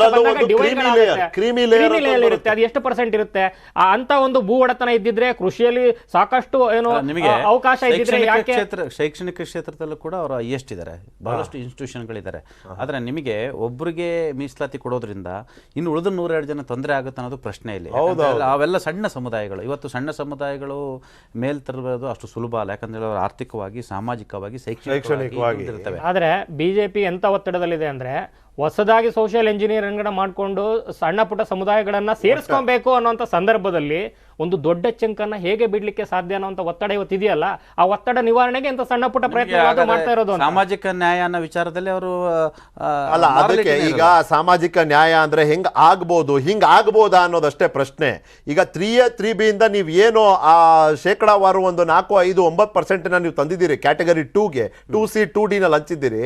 ಇರುತ್ತೆ, ಅದು ಎಷ್ಟು ಪರ್ಸೆಂಟ್ ಇರುತ್ತೆ? ಅಂತ ಒಂದು ಭೂ ಒಡೆತನ ಇದ್ದಿದ್ರೆ ಕೃಷಿಯಲ್ಲಿ ಸಾಕಷ್ಟು ಏನು ನಿಮಗೆ ಅವಕಾಶ ಇದ್ದಿದ್ರೆ ಯಾಕೆ ಶೈಕ್ಷಣಿಕ ಕ್ಷೇತ್ರದಲ್ಲೂ ಕೂಡ ಅವರು ಹೈಯೆಸ್ಟ್ ಇದ್ದಾರೆ, ಬಹಳಷ್ಟು ಇನ್ಸ್ಟಿಟ್ಯೂಷನ್ಗಳಿದ್ದಾರೆ. ಆದರೆ ನಿಮಗೆ ಒಬ್ಬರಿಗೆ ಮೀಸಲಾತಿ ಕೊಡೋದ್ರಿಂದ ಇನ್ನು ಉಳಿದ 102 ಜನ ತೊಂದರೆ ಆಗುತ್ತೆ ಅನ್ನೋದು ಪ್ರಶ್ನೆ ಇಲ್ಲಿ. ಅವೆಲ್ಲ ಸಣ್ಣ ಸಮುದಾಯಗಳು, ಇವತ್ತು ಸಣ್ಣ ಸಮುದಾಯಗಳು ಮೇಲ್ ತರುವುದು ಅಷ್ಟು ಸುಲಭ ಅಲ್ಲ. ಯಾಕಂದ್ರೆ ಅವರು ಆರ್ಥಿಕವಾಗಿ, ಸಾಮಾಜಿಕವಾಗಿ, ಶೈಕ್ಷಣಿಕವಾಗಿ ಇರ್ತವೆ. ಆದರೆ ಬಿಜೆಪಿ ಎಂತ ಒತ್ತಡದಲ್ಲಿದೆ ಅಂದ್ರೆ ಹೊಸದಾಗಿ ಸೋಷಿಯಲ್ ಇಂಜಿನಿಯರಿಂಗ್ ಮಾಡಿಕೊಂಡು ಸಣ್ಣ ಪುಟ್ಟ ಸಮುದಾಯಗಳನ್ನ ಸೇರಿಸ್ಕೊಬೇಕು ಅನ್ನೋಂಥ ಸಂದರ್ಭದಲ್ಲಿ ಒಂದು ದೊಡ್ಡ ಚಂಕನ್ನ ಹೇಗೆ ಬಿಡ್ಲಿಕ್ಕೆ ಸಾಧ್ಯ ಅನ್ನೋಂಥ ಒತ್ತಡ ಇವತ್ತಿದೆಯಲ್ಲ, ಆ ಒತ್ತಡ ನಿವಾರಣೆಗೆ ಅಂತ ಸಣ್ಣ ಪುಟ್ಟ ಪ್ರಯತ್ನ ಮಾಡ್ತಾ ಇರೋದು. ಸಾಮಾಜಿಕ ನ್ಯಾಯ ಅನ್ನೋ ವಿಚಾರದಲ್ಲಿ ಅವರು ಅಲ್ಲ, ಅದಕ್ಕೆ ಈಗ ಸಾಮಾಜಿಕ ನ್ಯಾಯ ಅಂದ್ರೆ ಹೆಂಗ್ ಆಗ್ಬೋದು, ಹಿಂಗ್ ಆಗ್ಬೋದಾ ಅನ್ನೋದಷ್ಟೇ ಪ್ರಶ್ನೆ. ಈಗ 3A 3B ಇಂದ ನೀವು ಏನು ಆ ಶೇಕಡಾವಾರು ಒಂದು 4, 5, 9% ನೀವು ತಂದಿದ್ದೀರಿ ಕ್ಯಾಟಗರಿ 2ಗೆ, 2C 2D ನಲ್ಲಿ ಹಂಚಿದ್ದೀರಿ.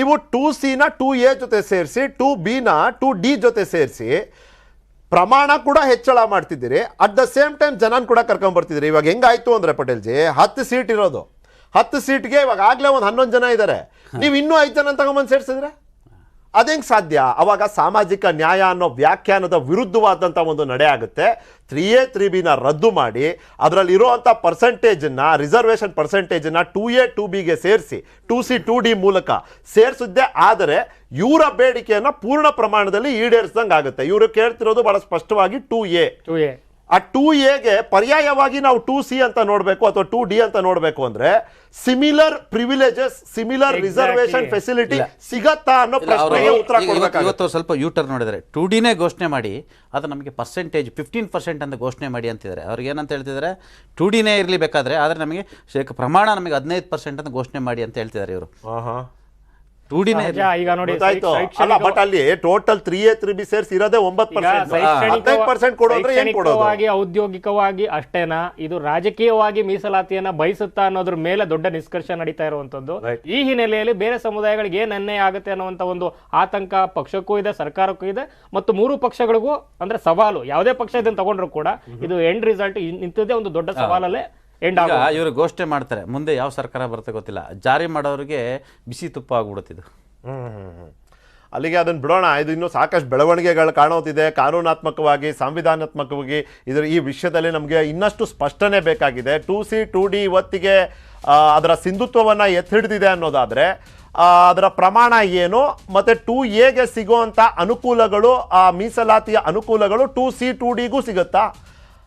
ನೀವು 2C ನ 2A ಜೊತೆ ಸೇರಿಸಿ, 2B ನ 2D ಜೊತೆ ಸೇರಿಸಿ ಪ್ರಮಾಣ ಕೂಡ ಹೆಚ್ಚಳ ಮಾಡ್ತಿದ್ದೀರಿ. ಅಟ್ ದ ಸೇಮ್ ಟೈಮ್ ಜನನ್ ಕೂಡ ಕರ್ಕೊಂಡ್ ಬರ್ತಿದ್ದೀರಿ. ಇವಾಗ ಹೆಂಗಾಯ್ತು ಅಂದ್ರೆ ಪಟೇಲ್ಜಿ, 10 ಸೀಟ್ ಇರೋದು, 10 ಸೀಟ್ಗೆ ಇವಾಗ ಆಗ್ಲೇ ಒಂದು 11 ಜನ ಇದ್ದಾರೆ. ನೀವು ಇನ್ನೂ 5 ಜನ ತಗೊಂಬಂದು ಸೇರಿಸಿದ್ರೆ ಅದೇಂಗೆ ಸಾಧ್ಯ? ಅವಾಗ ಸಾಮಾಜಿಕ ನ್ಯಾಯ ಅನ್ನೋ ವ್ಯಾಖ್ಯಾನದ ವಿರುದ್ಧವಾದಂಥ ಒಂದು ನಡೆ ಆಗುತ್ತೆ. 3A 3B ನ ರದ್ದು ಮಾಡಿ ಅದರಲ್ಲಿ ಇರುವಂಥ ಪರ್ಸೆಂಟೇಜನ್ನು, ರಿಸರ್ವೇಷನ್ ಪರ್ಸೆಂಟೇಜನ್ನು 2A 2Bಗೆ ಸೇರಿಸಿ 2C 2D ಮೂಲಕ ಸೇರಿಸಿದ್ದೇ ಆದರೆ ಇವರ ಬೇಡಿಕೆಯನ್ನು ಪೂರ್ಣ ಪ್ರಮಾಣದಲ್ಲಿ ಈಡೇರಿಸಿದಂಗೆ ಆಗುತ್ತೆ. ಇವರು ಕೇಳ್ತಿರೋದು ಬಹಳ ಸ್ಪಷ್ಟವಾಗಿ 2A. ಆ 2Aಗೆ ಪರ್ಯಾಯವಾಗಿ ನಾವು 2C ಅಂತ ನೋಡಬೇಕು ಅಥವಾ 2D ಅಂತ ನೋಡಬೇಕು ಅಂದ್ರೆ similar privileges, similar reservation facility ಸಿಗತ್ತಾ ಅನ್ನೋ ಪ್ರಶ್ನೆಗೆ ಉತ್ತರ ಕೊಡಬೇಕಾಗುತ್ತೆ. ಇವತ್ತು ಸ್ವಲ್ಪ ಯೂಟರ್ ನೋಡಿದರೆ 2Dನೇ ಘೋಷಣೆ ಮಾಡಿ ಅದು ನಮಗೆ ಪರ್ಸೆಂಟೇಜ್ 15% ಅಂತ ಘೋಷಣೆ ಮಾಡಿ ಅಂತಿದ್ದಾರೆ. ಅವ್ರಿಗೆ ಏನಂತ ಹೇಳ್ತಿದ್ದಾರೆ, 2Dನೇ ಇರಲಿ ಬೇಕಾದ್ರೆ, ಆದರೆ ನಮಗೆ ಪ್ರಮಾಣ ನಮಗೆ 15% ಅಂತ ಘೋಷಣೆ ಮಾಡಿ ಅಂತ ಹೇಳ್ತಿದ್ದಾರೆ ಇವರು. 2Dನೇ ಈಗ ನೋಡಿ, ಬಟ್ ಅಲ್ಲಿ ಟೋಟಲ್ 3A 3B ಸೇರಿಸಿ ಇರೋದೇ 9%. ಶೈಕ್ಷಣಿಕವಾಗಿ ಔದ್ಯೋಗಿಕವಾಗಿ ಅಷ್ಟೇನಾ, ಇದು ರಾಜಕೀಯವಾಗಿ ಮೀಸಲಾತಿಯನ್ನ ಬಯಸುತ್ತಾ ಅನ್ನೋದ್ರ ಮೇಲೆ ದೊಡ್ಡ ನಿಷ್ಕರ್ಷ ನಡೀತಾ ಇರುವಂತದ್ದು. ಈ ಹಿನ್ನೆಲೆಯಲ್ಲಿ ಬೇರೆ ಸಮುದಾಯಗಳಿಗೆ ಏನ್ ಅನ್ಯಾಯ ಆಗುತ್ತೆ ಅನ್ನುವಂತ ಒಂದು ಆತಂಕ ಪಕ್ಷಕ್ಕೂ ಇದೆ, ಸರ್ಕಾರಕ್ಕೂ ಇದೆ, ಮತ್ತು 3 ಪಕ್ಷಗಳಿಗೂ ಅಂದ್ರೆ ಸವಾಲು. ಯಾವುದೇ ಪಕ್ಷ ಇದನ್ನು ತಗೊಂಡ್ರು ಕೂಡ ಇದು ಎಂಡ್ ರಿಸಲ್ಟ್ ಇಂಥದ್ದೇ ಒಂದು ದೊಡ್ಡ ಸವಾಲಲ್ಲೇ ಇವರು ಘೋಷಣೆ ಮಾಡ್ತಾರೆ, ಮುಂದೆ ಯಾವ ಸರ್ಕಾರ ಬರುತ್ತೆ ಗೊತ್ತಿಲ್ಲ, ಜಾರಿ ಮಾಡೋರಿಗೆ ಬಿಸಿ ತುಪ್ಪ ಆಗ್ಬಿಡುತ್ತಿದ್ದು. ಅಲ್ಲಿಗೆ ಅದನ್ನು ಬಿಡೋಣ. ಇದು ಇನ್ನೂ ಸಾಕಷ್ಟು ಬೆಳವಣಿಗೆಗಳು ಕಾಣೋತಿದೆ. ಕಾನೂನಾತ್ಮಕವಾಗಿ, ಸಂವಿಧಾನಾತ್ಮಕವಾಗಿ ಈ ವಿಷಯದಲ್ಲಿ ನಮಗೆ ಇನ್ನಷ್ಟು ಸ್ಪಷ್ಟನೆ ಬೇಕಾಗಿದೆ. 2C 2D ಇವತ್ತಿಗೆ ಅದರ ಸಿಂಧುತ್ವವನ್ನು ಎತ್ತಿಡಿದಿದೆ ಅನ್ನೋದಾದರೆ ಅದರ ಪ್ರಮಾಣ ಏನು, ಮತ್ತು 2Aಗೆ ಸಿಗುವಂಥ ಅನುಕೂಲಗಳು, ಆ ಮೀಸಲಾತಿಯ ಅನುಕೂಲಗಳು 2C 2Dಗೂ ಸಿಗುತ್ತಾ?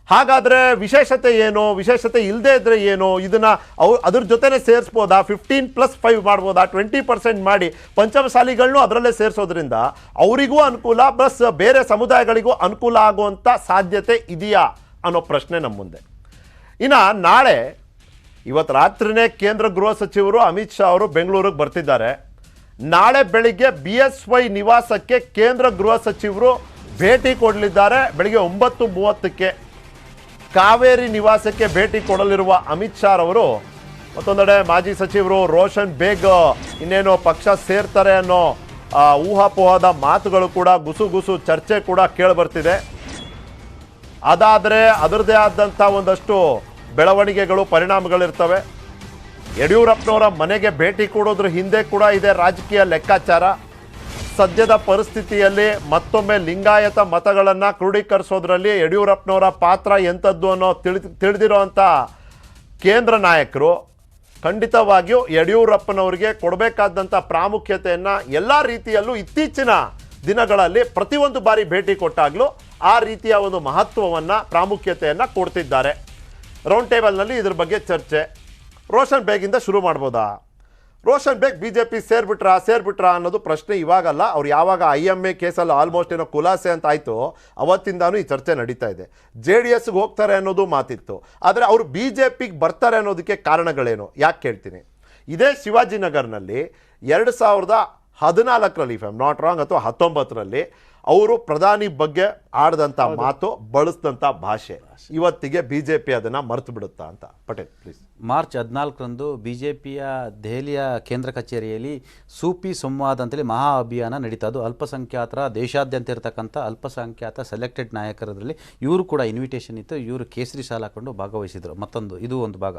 ಹಾಗಾದರೆ ವಿಶೇಷತೆ ಏನು, ವಿಶೇಷತೆ ಇಲ್ಲದೆ ಇದ್ರೆ ಏನು, ಇದನ್ನು ಅದ್ರ ಜೊತೆನೇ ಸೇರಿಸ್ಬೋದಾ? 15+5 ಮಾಡ್ಬೋದಾ? 20% ಮಾಡಿ ಪಂಚಮಸಾಲಿಗಳನ್ನೂ ಅದರಲ್ಲೇ ಸೇರಿಸೋದ್ರಿಂದ ಅವರಿಗೂ ಅನುಕೂಲ ಪ್ಲಸ್ ಬೇರೆ ಸಮುದಾಯಗಳಿಗೂ ಅನುಕೂಲ ಆಗುವಂಥ ಸಾಧ್ಯತೆ ಇದೆಯಾ ಅನ್ನೋ ಪ್ರಶ್ನೆ ನಮ್ಮ ಮುಂದೆ. ಇನ್ನು ನಾಳೆ ಇವತ್ತು ರಾತ್ರಿನೇ ಕೇಂದ್ರ ಗೃಹ ಸಚಿವರು ಅಮಿತ್ ಶಾ ಅವರು ಬೆಂಗಳೂರಿಗೆ ಬರ್ತಿದ್ದಾರೆ. ನಾಳೆ ಬೆಳಿಗ್ಗೆ BSY ನಿವಾಸಕ್ಕೆ ಕೇಂದ್ರ ಗೃಹ ಸಚಿವರು ಭೇಟಿ ಕೊಡಲಿದ್ದಾರೆ. ಬೆಳಿಗ್ಗೆ 9:30ಕ್ಕೆ ಕಾವೇರಿ ನಿವಾಸಕ್ಕೆ ಭೇಟಿ ಕೊಡಲಿರುವ ಅಮಿತ್ ಶಾ ಅವರು ಮತ್ತೊಂದೆಡೆ ಮಾಜಿ ಸಚಿವರು ರೋಷನ್ ಬೇಗ್ ಇನ್ನೇನೋ ಪಕ್ಷ ಸೇರ್ತಾರೆ ಅನ್ನೋ ಊಹಾಪೋಹದ ಮಾತುಗಳು ಕೂಡ, ಗುಸು ಚರ್ಚೆ ಕೂಡ ಕೇಳಿಬರ್ತಿದೆ. ಅದಾದರೆ ಅದರದೇ ಆದಂಥ ಒಂದಷ್ಟು ಬೆಳವಣಿಗೆಗಳು, ಪರಿಣಾಮಗಳಿರ್ತವೆ. ಯಡಿಯೂರಪ್ಪನವರ ಮನೆಗೆ ಭೇಟಿ ಕೊಡೋದ್ರ ಹಿಂದೆ ಕೂಡ ಇದೆ ರಾಜಕೀಯ ಲೆಕ್ಕಾಚಾರ. ಸದ್ಯದ ಪರಿಸ್ಥಿತಿಯಲ್ಲಿ ಮತ್ತೊಮ್ಮೆ ಲಿಂಗಾಯತ ಮತಗಳನ್ನು ಕ್ರೋಢೀಕರಿಸೋದ್ರಲ್ಲಿ ಯಡಿಯೂರಪ್ಪನವರ ಪಾತ್ರ ಎಂಥದ್ದು ಅನ್ನೋ ತಿಳಿದಿರೋವಂಥ ಕೇಂದ್ರ ನಾಯಕರು ಖಂಡಿತವಾಗಿಯೂ ಯಡಿಯೂರಪ್ಪನವರಿಗೆ ಕೊಡಬೇಕಾದಂಥ ಪ್ರಾಮುಖ್ಯತೆಯನ್ನು ಎಲ್ಲ ರೀತಿಯಲ್ಲೂ ಇತ್ತೀಚಿನ ದಿನಗಳಲ್ಲಿ ಪ್ರತಿಯೊಂದು ಬಾರಿ ಭೇಟಿ ಕೊಟ್ಟಾಗಲೂ ಆ ರೀತಿಯ ಒಂದು ಮಹತ್ವವನ್ನು, ಪ್ರಾಮುಖ್ಯತೆಯನ್ನು ಕೊಡ್ತಿದ್ದಾರೆ. ರೌಂಡ್ ಟೇಬಲ್ನಲ್ಲಿ ಇದ್ರ ಬಗ್ಗೆ ಚರ್ಚೆ. ರೋಷನ್ ಬೇಗಿಂದ ಶುರು ಮಾಡ್ಬೋದಾ? ರೋಷನ್ ಬೇಗ್ BJP ಸೇರ್ಬಿಟ್ರಾ ಅನ್ನೋದು ಪ್ರಶ್ನೆ ಇವಾಗಲ್ಲ. ಅವ್ರು ಯಾವಾಗ IMA ಕೇಸಲ್ಲಿ ಆಲ್ಮೋಸ್ಟ್ ಏನೋ ಖುಲಾಸೆ ಅಂತ ಆಯಿತು ಅವತ್ತಿಂದಾನು ಈ ಚರ್ಚೆ ನಡೀತಾ ಇದೆ. JDSಗೆ ಹೋಗ್ತಾರೆ ಅನ್ನೋದು ಮಾತಿತ್ತು. ಆದರೆ ಅವರು BJPಗೆ ಬರ್ತಾರೆ ಅನ್ನೋದಕ್ಕೆ ಕಾರಣಗಳೇನು ಯಾಕೆ ಕೇಳ್ತೀನಿ. ಇದೇ ಶಿವಾಜಿನಗರ್ನಲ್ಲಿ 2014ರಲ್ಲಿ if I am not wrong ಅಥವಾ 19ರಲ್ಲಿ ಅವರು ಪ್ರಧಾನಿ ಬಗ್ಗೆ ಆಡ್ದಂಥ ಮಾತು, ಬಳಸಿದಂಥ ಭಾಷೆ ಇವತ್ತಿಗೆ ಬಿಜೆಪಿ ಅದನ್ನ ಮರೆತು ಬಿಡುತ್ತಾ ಅಂತ? ಪಟೇಲ್ ಪ್ಲೀಸ್. ಮಾರ್ಚ್ 14ರಂದು ಬಿಜೆಪಿಯ ದೆಹಲಿಯ ಕೇಂದ್ರ ಕಚೇರಿಯಲ್ಲಿ ಸೂಫಿ ಸಂವಾದ ಅಂತೇಳಿ ಮಹಾ ಅಭಿಯಾನ ನಡೀತಾ. ಅದು ಅಲ್ಪಸಂಖ್ಯಾತರ ದೇಶಾದ್ಯಂತ ಇರತಕ್ಕಂಥ ಅಲ್ಪಸಂಖ್ಯಾತ ಸೆಲೆಕ್ಟೆಡ್ ನಾಯಕರಲ್ಲಿ ಇವರು ಕೂಡ ಇನ್ವಿಟೇಷನ್ ಇತ್ತು. ಇವರು ಕೇಸರಿ ಶಾಲ್ ಹಾಕೊಂಡು ಭಾಗವಹಿಸಿದರು. ಮತ್ತೊಂದು ಇದು ಒಂದು ಭಾಗ.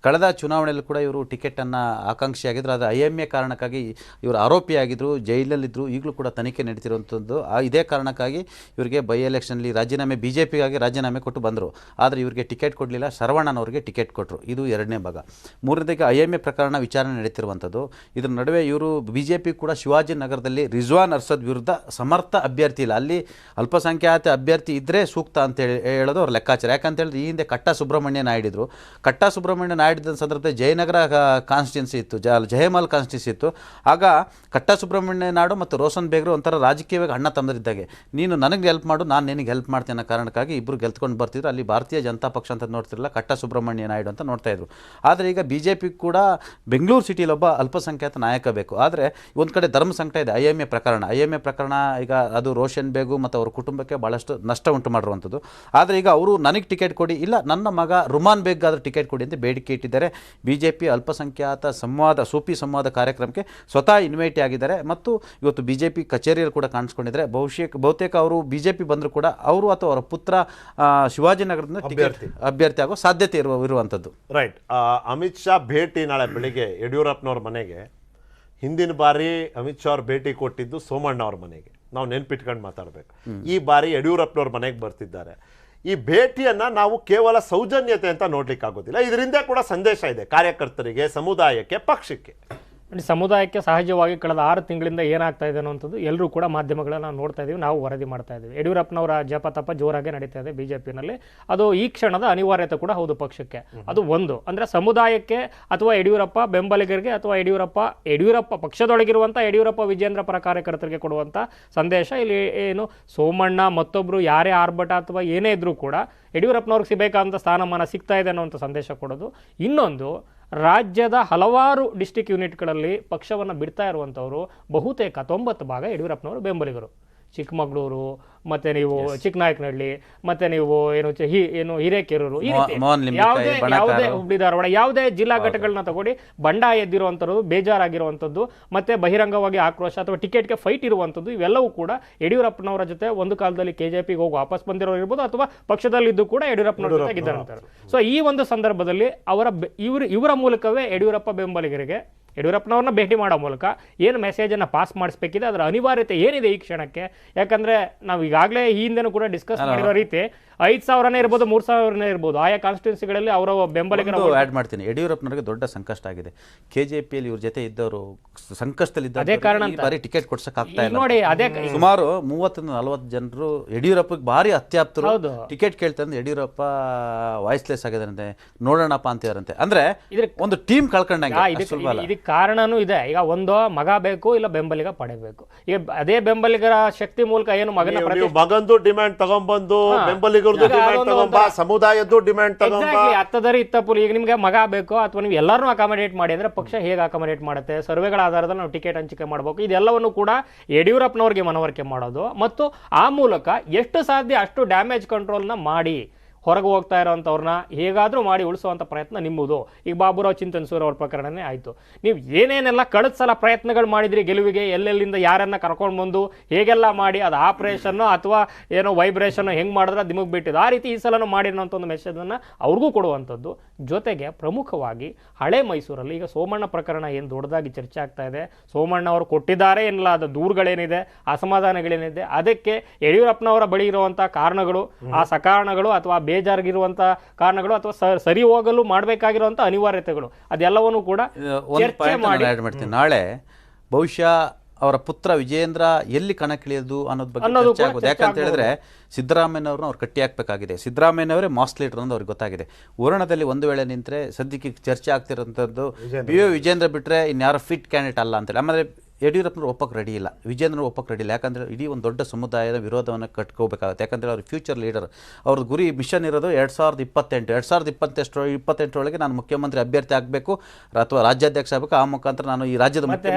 ಕಳೆದ ಚುನಾವಣೆಯಲ್ಲಿ ಕೂಡ ಇವರು ಟಿಕೆಟನ್ನು ಆಕಾಂಕ್ಷಿಯಾಗಿದ್ದರು. ಅದು IMA ಕಾರಣಕ್ಕಾಗಿ ಇವರು ಆರೋಪಿಯಾಗಿದ್ದರು, ಜೈಲಲ್ಲಿದ್ದರು. ಈಗಲೂ ಕೂಡ ತನಿಖೆ ನಡೀತಿರುವಂಥದ್ದು. ಇದೇ ಕಾರಣಕ್ಕಾಗಿ ಇವರಿಗೆ ಬೈ ಎಲೆಕ್ಷನ್ಲಿ ರಾಜೀನಾಮೆ, ಬಿಜೆಪಿಗಾಗಿ ರಾಜೀನಾಮೆ ಕೊಟ್ಟು ಬಂದರು. ಆದರೆ ಇವರಿಗೆ ಟಿಕೆಟ್ ಕೊಡಲಿಲ್ಲ, ಶರವಣನವರಿಗೆ ಟಿಕೆಟ್ ಕೊಟ್ಟರು. ಇದು ಎರಡನೇ ಭಾಗ. ಮೂರನೇದಾಗಿ IMA ಪ್ರಕರಣ ವಿಚಾರಣೆ ನಡೀತಿರುವಂಥದ್ದು. ಇದರ ನಡುವೆ ಇವರು ಬಿಜೆಪಿ ಕೂಡ ಶಿವಾಜಿನಗರದಲ್ಲಿ ರಿಜ್ವಾನ್ ಅರ್ಷದ್ ವಿರುದ್ಧ ಸಮರ್ಥ ಅಭ್ಯರ್ಥಿ ಇಲ್ಲ, ಅಲ್ಲಿ ಅಲ್ಪಸಂಖ್ಯಾತ ಅಭ್ಯರ್ಥಿ ಇದ್ದರೆ ಸೂಕ್ತ ಅಂತ ಹೇಳೋದು ಅವ್ರ ಲೆಕ್ಕಾಚಾರ. ಯಾಕಂತೇಳಿದ್ರೆ ಈ ಹಿಂದೆ ಕಟ್ಟಾ ಸುಬ್ರಹ್ಮಣ್ಯ ನಾಯ್ಡಿದ್ರು. ಕಟ್ಟಾ ಸುಬ್ರಹ್ಮಣ್ಯ ನಾಯ್ಡಿದ ಸಂದರ್ಭದಲ್ಲಿ ಜಯನಗರ ಕಾನ್ಸ್ಟಿಟ್ಯೂನ್ಸಿ ಇತ್ತು, ಜಯಮಾಲ್ ಕಾನ್ಸ್ಟಿಟ್ಯೂನ್ಸಿ ಇತ್ತು. ಆಗ ಕಟ್ಟಾ ಸುಬ್ರಹ್ಮಣ್ಯ ನಾಯ್ಡು ಮತ್ತು ರೋಷನ್ ಬೇಗ್ರು ಒಂಥರ ರಾಜಕೀಯವಾಗಿ ಅಣ್ಣ ತಮ್ಮದಿದ್ದಾಗೆ. ನೀನು ನನಗೆ ಹೆಲ್ಪ್ ಮಾಡು, ನಾನು ನಿನಗೆ ಹೆಲ್ಪ್ ಮಾಡ್ತೇನೆ ಅನ್ನೋ ಕಾರಣಕ್ಕಾಗಿ ಇಬ್ಬರು ಗೆಲ್ತ್ಕೊಂಡು ಬರ್ತಿದ್ರು. ಅಲ್ಲಿ ಭಾರತೀಯ ಜನತಾ ಪಕ್ಷ ಅಂತ ನೋಡ್ತಿರಲಿಲ್ಲ, ಕಟ್ಟಾ ಸುಬ್ರಹ್ಮಣ್ಯ ನಾಯ್ಡು ಅಂತ ನೋಡ್ತಾ ಇದ್ರು. ಆದರೆ ಈಗ ಬಿಜೆಪಿ ಕೂಡ ಬೆಂಗಳೂರು ಸಿಟಿಯಲ್ಲಿ ಒಬ್ಬ ಅಲ್ಪಸಂಖ್ಯಾತ ನಾಯಕ ಬೇಕು. ಆದರೆ ಒಂದು ಕಡೆ ಧರ್ಮ ಸಂಕಟ ಇದೆ. IMA ಪ್ರಕರಣ ಈಗ ಅದು ರೋಷನ್ ಬೇಗು ಮತ್ತು ಅವ್ರ ಕುಟುಂಬಕ್ಕೆ ಭಾಳಷ್ಟು ನಷ್ಟ ಉಂಟು ಮಾಡಿರುವಂಥದ್ದು. ಆದರೆ ಈಗ ಅವರು ನನಗೆ ಟಿಕೆಟ್ ಕೊಡಿ, ಇಲ್ಲ ನನ್ನ ಮಗ ರುಮಾನ್ ಬೇಗಾದರೂ ಟಿಕೆಟ್ ಕೊಡಿ ಅಂತ ಬೇಡಿಕೆ ಇಟ್ಟಿದ್ದಾರೆ. ಬಿಜೆಪಿ ಅಲ್ಪಸಂಖ್ಯಾತ ಸಂವಾದ, ಸೂಫಿ ಸಂವಾದ ಕಾರ್ಯಕ್ರಮಕ್ಕೆ ಸ್ವತಃ ಇನ್ವೈಟ್ ಆಗಿದ್ದಾರೆ ಮತ್ತು ಇವತ್ತು ಬಿಜೆಪಿ ಕಚೇರಿಯಲ್ಲಿ ಕೂಡ ಕಾಣಿಸ್ಕೊಂಡಿದ್ದಾರೆ. ಬಹುತೇಕ ಅವರು ಬಿಜೆಪಿ ಬಂದರೂ ಕೂಡ ಅವರು ಅಥವಾ ಅವರ ಪುತ್ರ ಶಿವಾಜಿನಗರದಿಂದ ಅಭ್ಯರ್ಥಿ ಆಗೋ ಸಾಧ್ಯತೆ ಇರುವಂಥದ್ದು. ರೈಟ್. ಅಮಿತ್ ಶಾ ಭೇಟಿ ನಾಳೆ ಬೆಳಿಗ್ಗೆ ಯಡಿಯೂರಪ್ಪನವ್ರ ಮನೆಗೆ. ಹಿಂದಿನ ಬಾರಿ ಅಮಿತ್ ಶಾ ಅವ್ರು ಭೇಟಿ ಕೊಟ್ಟಿದ್ದು ಸೋಮಣ್ಣ ಅವ್ರ ಮನೆಗೆ. ನಾವು ನೆನ್ಪಿಟ್ಕೊಂಡು ಮಾತಾಡಬೇಕು. ಈ ಬಾರಿ ಯಡಿಯೂರಪ್ಪನವ್ರ ಮನೆಗೆ ಬರ್ತಿದ್ದಾರೆ. ಈ ಭೇಟಿಯನ್ನ ನಾವು ಕೇವಲ ಸೌಜನ್ಯತೆ ಅಂತ ನೋಡ್ಲಿಕ್ಕೆ ಆಗೋದಿಲ್ಲ. ಇದರಿಂದ ಕೂಡ ಸಂದೇಶ ಇದೆ ಕಾರ್ಯಕರ್ತರಿಗೆ, ಸಮುದಾಯಕ್ಕೆ, ಪಕ್ಷಕ್ಕೆ. ಸಮುದಾಯಕ್ಕೆ ಸಹಜವಾಗಿ ಕಳೆದ 6 ತಿಂಗಳಿಂದ ಏನಾಗ್ತಾ ಇದೆ ಅನ್ನೋಂಥದ್ದು ಎಲ್ಲರೂ ಕೂಡ ಮಾಧ್ಯಮಗಳನ್ನ ನೋಡ್ತಾ ಇದೀವಿ, ನಾವು ವರದಿ ಮಾಡ್ತಾ ಇದ್ದೀವಿ. ಯಡಿಯೂರಪ್ಪನವರ ಜಪತಪ ಜೋರಾಗಿ ನಡೀತಾ ಇದೆ ಬಿಜೆಪಿನಲ್ಲಿ. ಅದು ಈ ಕ್ಷಣದ ಅನಿವಾರ್ಯತೆ ಕೂಡ ಹೌದು ಪಕ್ಷಕ್ಕೆ. ಅದು ಒಂದು ಅಂದ್ರೆ ಸಮುದಾಯಕ್ಕೆ ಅಥವಾ ಯಡಿಯೂರಪ್ಪ ಬೆಂಬಲಿಗರಿಗೆ ಅಥವಾ ಯಡಿಯೂರಪ್ಪ ಪಕ್ಷದೊಳಗಿರುವಂಥ ಯಡಿಯೂರಪ್ಪ ವಿಜೇಂದ್ರ ಪರ ಕಾರ್ಯಕರ್ತರಿಗೆ ಕೊಡುವಂಥ ಸಂದೇಶ ಇಲ್ಲಿ ಏನು, ಸೋಮಣ್ಣ ಮತ್ತೊಬ್ಬರು ಯಾರೇ ಆರ್ಭಟ ಅಥವಾ ಏನೇ ಇದ್ರೂ ಕೂಡ ಯಡಿಯೂರಪ್ಪನವ್ರಿಗೆ ಸಿಗಬೇಕಾದಂಥ ಸ್ಥಾನಮಾನ ಸಿಗ್ತಾ ಇದೆ ಅನ್ನೋಂಥ ಸಂದೇಶ ಕೊಡೋದು. ಇನ್ನೊಂದು, ರಾಜ್ಯದ ಹಲವಾರು ಡಿಸ್ಟ್ರಿಕ್ಟ್ ಯೂನಿಟ್ಗಳಲ್ಲಿ ಪಕ್ಷವನ್ನು ಬಿಡ್ತಾ ಇರುವಂಥವರು ಬಹುತೇಕ 90 ಭಾಗ ಯಡಿಯೂರಪ್ಪನವರು ಬೆಂಬಲಿಗರು. ಚಿಕ್ಕಮಗಳೂರು, ಮತ್ತೆ ನೀವು ಚಿಕ್ಕನಾಯಕನಹಳ್ಳಿ, ಮತ್ತೆ ನೀವು ಏನು ಹಿರೇಕೆರೂರು, ಈ ರೀತಿ ಯಾವುದೇ ಹುಬ್ಳಿ ಧಾರವಾಡ ಯಾವುದೇ ಜಿಲ್ಲಾ ಘಟಕಗಳನ್ನ ತಗೊಳ್ಳಿ, ಬಂಡಾಯ ಎದ್ದಿರುವಂಥದ್ದು, ಬೇಜಾರಾಗಿರುವಂಥದ್ದು, ಮತ್ತೆ ಬಹಿರಂಗವಾಗಿ ಆಕ್ರೋಶ ಅಥವಾ ಟಿಕೆಟ್ಗೆ ಫೈಟ್ ಇರುವಂಥದ್ದು, ಇವೆಲ್ಲವೂ ಕೂಡ ಯಡಿಯೂರಪ್ಪನವರ ಜೊತೆ ಒಂದು ಕಾಲದಲ್ಲಿ KJPಗೆ ಹೋಗಿ ವಾಪಸ್ ಬಂದಿರೋರು ಇರ್ಬೋದು ಅಥವಾ ಪಕ್ಷದಲ್ಲಿದ್ದು ಕೂಡ ಯಡಿಯೂರಪ್ಪನವ್ರ ಜೊತೆಗಿದ್ದಾರೆ. ಸೊ ಈ ಒಂದು ಸಂದರ್ಭದಲ್ಲಿ ಇವರ ಮೂಲಕವೇ ಯಡಿಯೂರಪ್ಪ ಬೆಂಬಲಿಗರಿಗೆ ಯಡಿಯೂರಪ್ಪನವ್ರನ್ನ ಭೇಟಿ ಮಾಡೋ ಮೂಲಕ ಏನು ಮೆಸೇಜನ್ನು ಪಾಸ್ ಮಾಡಿಸ್ಬೇಕಿದೆ, ಅದರ ಅನಿವಾರ್ಯತೆ ಏನಿದೆ ಈ ಕ್ಷಣಕ್ಕೆ. ಯಾಕಂದರೆ ನಾವು ಈಗಾಗಲೇ ಈ ಹಿಂದೆನೂ ಕೂಡ ಡಿಸ್ಕಸ್ ಮಾಡಿರೋ ರೀತಿ 5,000ನೇ ಇರ್ಬೋದು, 3,000ನೇ ಇರ್ಬೋದು, ಆಯಾ ಕಾನ್ಸ್ಟಿಟ್ಯೂನ್ಸಿಗಳಲ್ಲಿ ಅವರ ಬೆಂಬಲಿಗರು ಆ್ಯಡ್ ಮಾಡ್ತೀನಿ. ಯಡಿಯೂರಪ್ಪನವರಿಗೆ ದೊಡ್ಡ ಸಂಕಷ್ಟ ಆಗಿದೆ. KJPಯಲ್ಲಿ ಇವ್ರ ಜೊತೆ ಇದ್ದವರು ಸಂಕಷ್ಟದಲ್ಲಿದ್ದ, ಅದೇ ಕಾರಣ ಬಾರಿ ಟಿಕೆಟ್ ಕೊಡ್ಸಕ್ಕಾಗ್ತಾ ಇಲ್ಲ ನೋಡಿ. ಅದೇ ಸುಮಾರು 30-40 ಜನರು ಯಡಿಯೂರಪ್ಪಗೆ ಭಾರಿ ಅತ್ಯಾಪ್ತರು ಟಿಕೆಟ್ ಕೇಳ್ತಂದ್ರೆ ಯಡಿಯೂರಪ್ಪ ವಾಯ್ಸ್ಲೆಸ್ ಆಗಿದಾರಂತೆ, ನೋಡೋಣಪ್ಪ ಅಂತಿದಾರಂತೆ. ಅಂದ್ರೆ ಒಂದು ಟೀಮ್ ಕಳ್ಕೊಂಡಂಗೆ. ಇದಕ್ಕೆ ಕಾರಣನೂ ಇದೆ. ಈಗ ಒಂದು ಮಗ ಬೇಕು, ಇಲ್ಲ ಬೆಂಬಲಿಗ ಪಡೆಯಬೇಕು. ಈಗ ಅದೇ ಬೆಂಬಲಿಗರ ಶಕ್ತಿ ಮೂಲಕ ಏನು ಮಗಂದು ಡಿಮ್ಯಾಂಡ್ ತಗೊಂಡ್ಬಂದು ಬೆಂಬಲಿಗರದು ಡಿಮ್ಯಾಂಡ್ ತಗೊಂಬ, ಸಮುದಾಯದ್ದು ಡಿಮ್ಯಾಂಡ್ ತಗೊಂಬ, ಹತ್ತದರಿ ಇತ್ತಪ್ಪು. ಈಗ ನಿಮ್ಗೆ ಮಗ ಬೇಕು ಅಥವಾ ನೀವು ಎಲ್ಲರನ್ನೂ ಅಕಾಮಡೇಟ್ ಮಾಡಿ ಅಂದ್ರೆ ಪಕ್ಷ ಹೇಗೆ ಅಕಾಮಡೇಟ್ ಮಾಡುತ್ತೆ? ಸರ್ವೆಗಳ ಆಧಾರದಲ್ಲಿ ನಾವು ಟಿಕೆಟ್ ಹಂಚಿಕೆ ಮಾಡಬೇಕು. ಇದೆಲ್ಲವನ್ನು ಕೂಡ ಯಡಿಯೂರಪ್ಪನವ್ರಿಗೆ ಮನವರಿಕೆ ಮಾಡೋದು ಮತ್ತು ಆ ಮೂಲಕ ಎಷ್ಟು ಸಾಧ್ಯ ಅಷ್ಟು ಡ್ಯಾಮೇಜ್ ಕಂಟ್ರೋಲ್ನ ಮಾಡಿ ಹೊರಗೆ ಹೋಗ್ತಾ ಇರೋವಂಥವ್ರನ್ನ ಹೇಗಾದರೂ ಮಾಡಿ ಉಳಿಸುವಂಥ ಪ್ರಯತ್ನ ನಿಮ್ಮದು. ಈಗ ಬಾಬುರಾವ್ ಚಿಂತನ್ಸೂರ್ ಅವ್ರ ಪ್ರಕರಣನೇ ಆಯಿತು. ನೀವು ಏನೇನೆಲ್ಲ ಕಳೆದ ಸಲ ಪ್ರಯತ್ನಗಳು ಮಾಡಿದ್ರಿ ಗೆಲುವಿಗೆ, ಎಲ್ಲೆಲ್ಲಿಂದ ಯಾರನ್ನ ಕರ್ಕೊಂಡು ಬಂದು ಹೇಗೆಲ್ಲ ಮಾಡಿ ಅದು ಆಪ್ರೇಷನ್ನು ಅಥವಾ ಏನೋ ವೈಬ್ರೇಷನ್ನು ಹೆಂಗೆ ಮಾಡಿದ್ರೆ ನಿಮಗೆ ಬಿಟ್ಟಿದ್ದು, ಆ ರೀತಿ ಈ ಸಲನೂ ಮಾಡಿರೋಂಥ ಒಂದು ಮೆಸೇಜನ್ನು ಅವ್ರಿಗೂ ಕೊಡುವಂಥದ್ದು. ಜೊತೆಗೆ ಪ್ರಮುಖವಾಗಿ ಹಳೆ ಮೈಸೂರಲ್ಲಿ ಈಗ ಸೋಮಣ್ಣ ಪ್ರಕರಣ ಏನು ದೊಡ್ಡದಾಗಿ ಚರ್ಚೆ ಆಗ್ತಾ ಇದೆ, ಸೋಮಣ್ಣ ಅವರು ಕೊಟ್ಟಿದ್ದಾರೆ ಎನ್ನಲ್ಲ ಅದು ದೂರುಗಳೇನಿದೆ, ಅಸಮಾಧಾನಗಳೇನಿದೆ, ಅದಕ್ಕೆ ಯಡಿಯೂರಪ್ಪನವರ ಬಳಿ ಇರುವಂಥ ಕಾರಣಗಳು, ಆ ಸಕಾರಣಗಳು ಅಥವಾ ಬೇಜಾರಾಗಿರುವಂತ ಕಾರಣಗಳು ಅಥವಾ ಸರಿ ಹೋಗಲು ಮಾಡಬೇಕಾಗಿರುವಂತ ಅನಿವಾರ್ಯತೆಗಳು ಅದೆಲ್ಲವನ್ನೂ ಕೂಡ ಚರ್ಚೆ ಮಾಡಿ ಮಾಡ್ತೀನಿ. ನಾಳೆ ಬಹುಶಃ ಅವರ ಪುತ್ರ ವಿಜೇಂದ್ರ ಎಲ್ಲಿ ಕಣಕ್ಕಿಳಿಯೋದು ಅನ್ನೋದ್ ಬಗ್ಗೆ ಚರ್ಚೆ ಆಗೋದು. ಯಾಕಂತ ಹೇಳಿದ್ರೆ ಸಿದ್ದರಾಮಯ್ಯನವ್ರನ್ನ ಅವ್ರು ಕಟ್ಟಿ ಹಾಕ್ಬೇಕಾಗಿದೆ. ಸಿದ್ದರಾಮಯ್ಯನವರೇ ಮಾಸ್ ಲೀಡರ್ ಅಂತ ಅವ್ರಿಗೆ ಗೊತ್ತಾಗಿದೆ. ವರ್ಣದಲ್ಲಿ ಒಂದು ವೇಳೆ ನಿಂತರೆ ಸದ್ಯಕ್ಕೆ ಚರ್ಚೆ ಆಗ್ತಿರೋಂಥದ್ದು BO ವಿಜೇಂದ್ರ ಬಿಟ್ರೆ ಇನ್ಯಾರು ಫಿಟ್ ಕ್ಯಾಂಡಿಡೇಟ್ ಅಲ್ಲ ಅಂತೇಳಿ. ಆಮೇಲೆ ಯಡಿಯೂರಪ್ಪನವ್ರು ಒಪ್ಪಕ್ಕೆ ರೆಡಿ ಇಲ್ಲ, ವಿಜೇಂದ್ರನವ್ರು ಒಪ್ಪಕ್ಕೆ ರೆಡಿ ಇಲ್ಲ. ಯಾಕಂದರೆ ಇಡೀ ಒಂದು ದೊಡ್ಡ ಸಮುದಾಯದ ವಿರೋಧವನ್ನು ಕಟ್ಕೋಬೇಕಾಗುತ್ತೆ. ಯಾಕಂದರೆ ಅವ್ರ ಫ್ಯೂಚರ್ ಲೀಡರ್, ಅವ್ರ ಗುರಿ ಮಿಷನ್ ಇರೋದು 2028 ನಾನು ಮುಖ್ಯಮಂತ್ರಿ ಅಭ್ಯರ್ಥಿ ಆಗಬೇಕು ಅಥವಾ ರಾಜ್ಯಾಧ್ಯಕ್ಷ ಆಗಬೇಕು, ಆ ಮುಖಾಂತರ ನಾನು ಈ ರಾಜ್ಯದ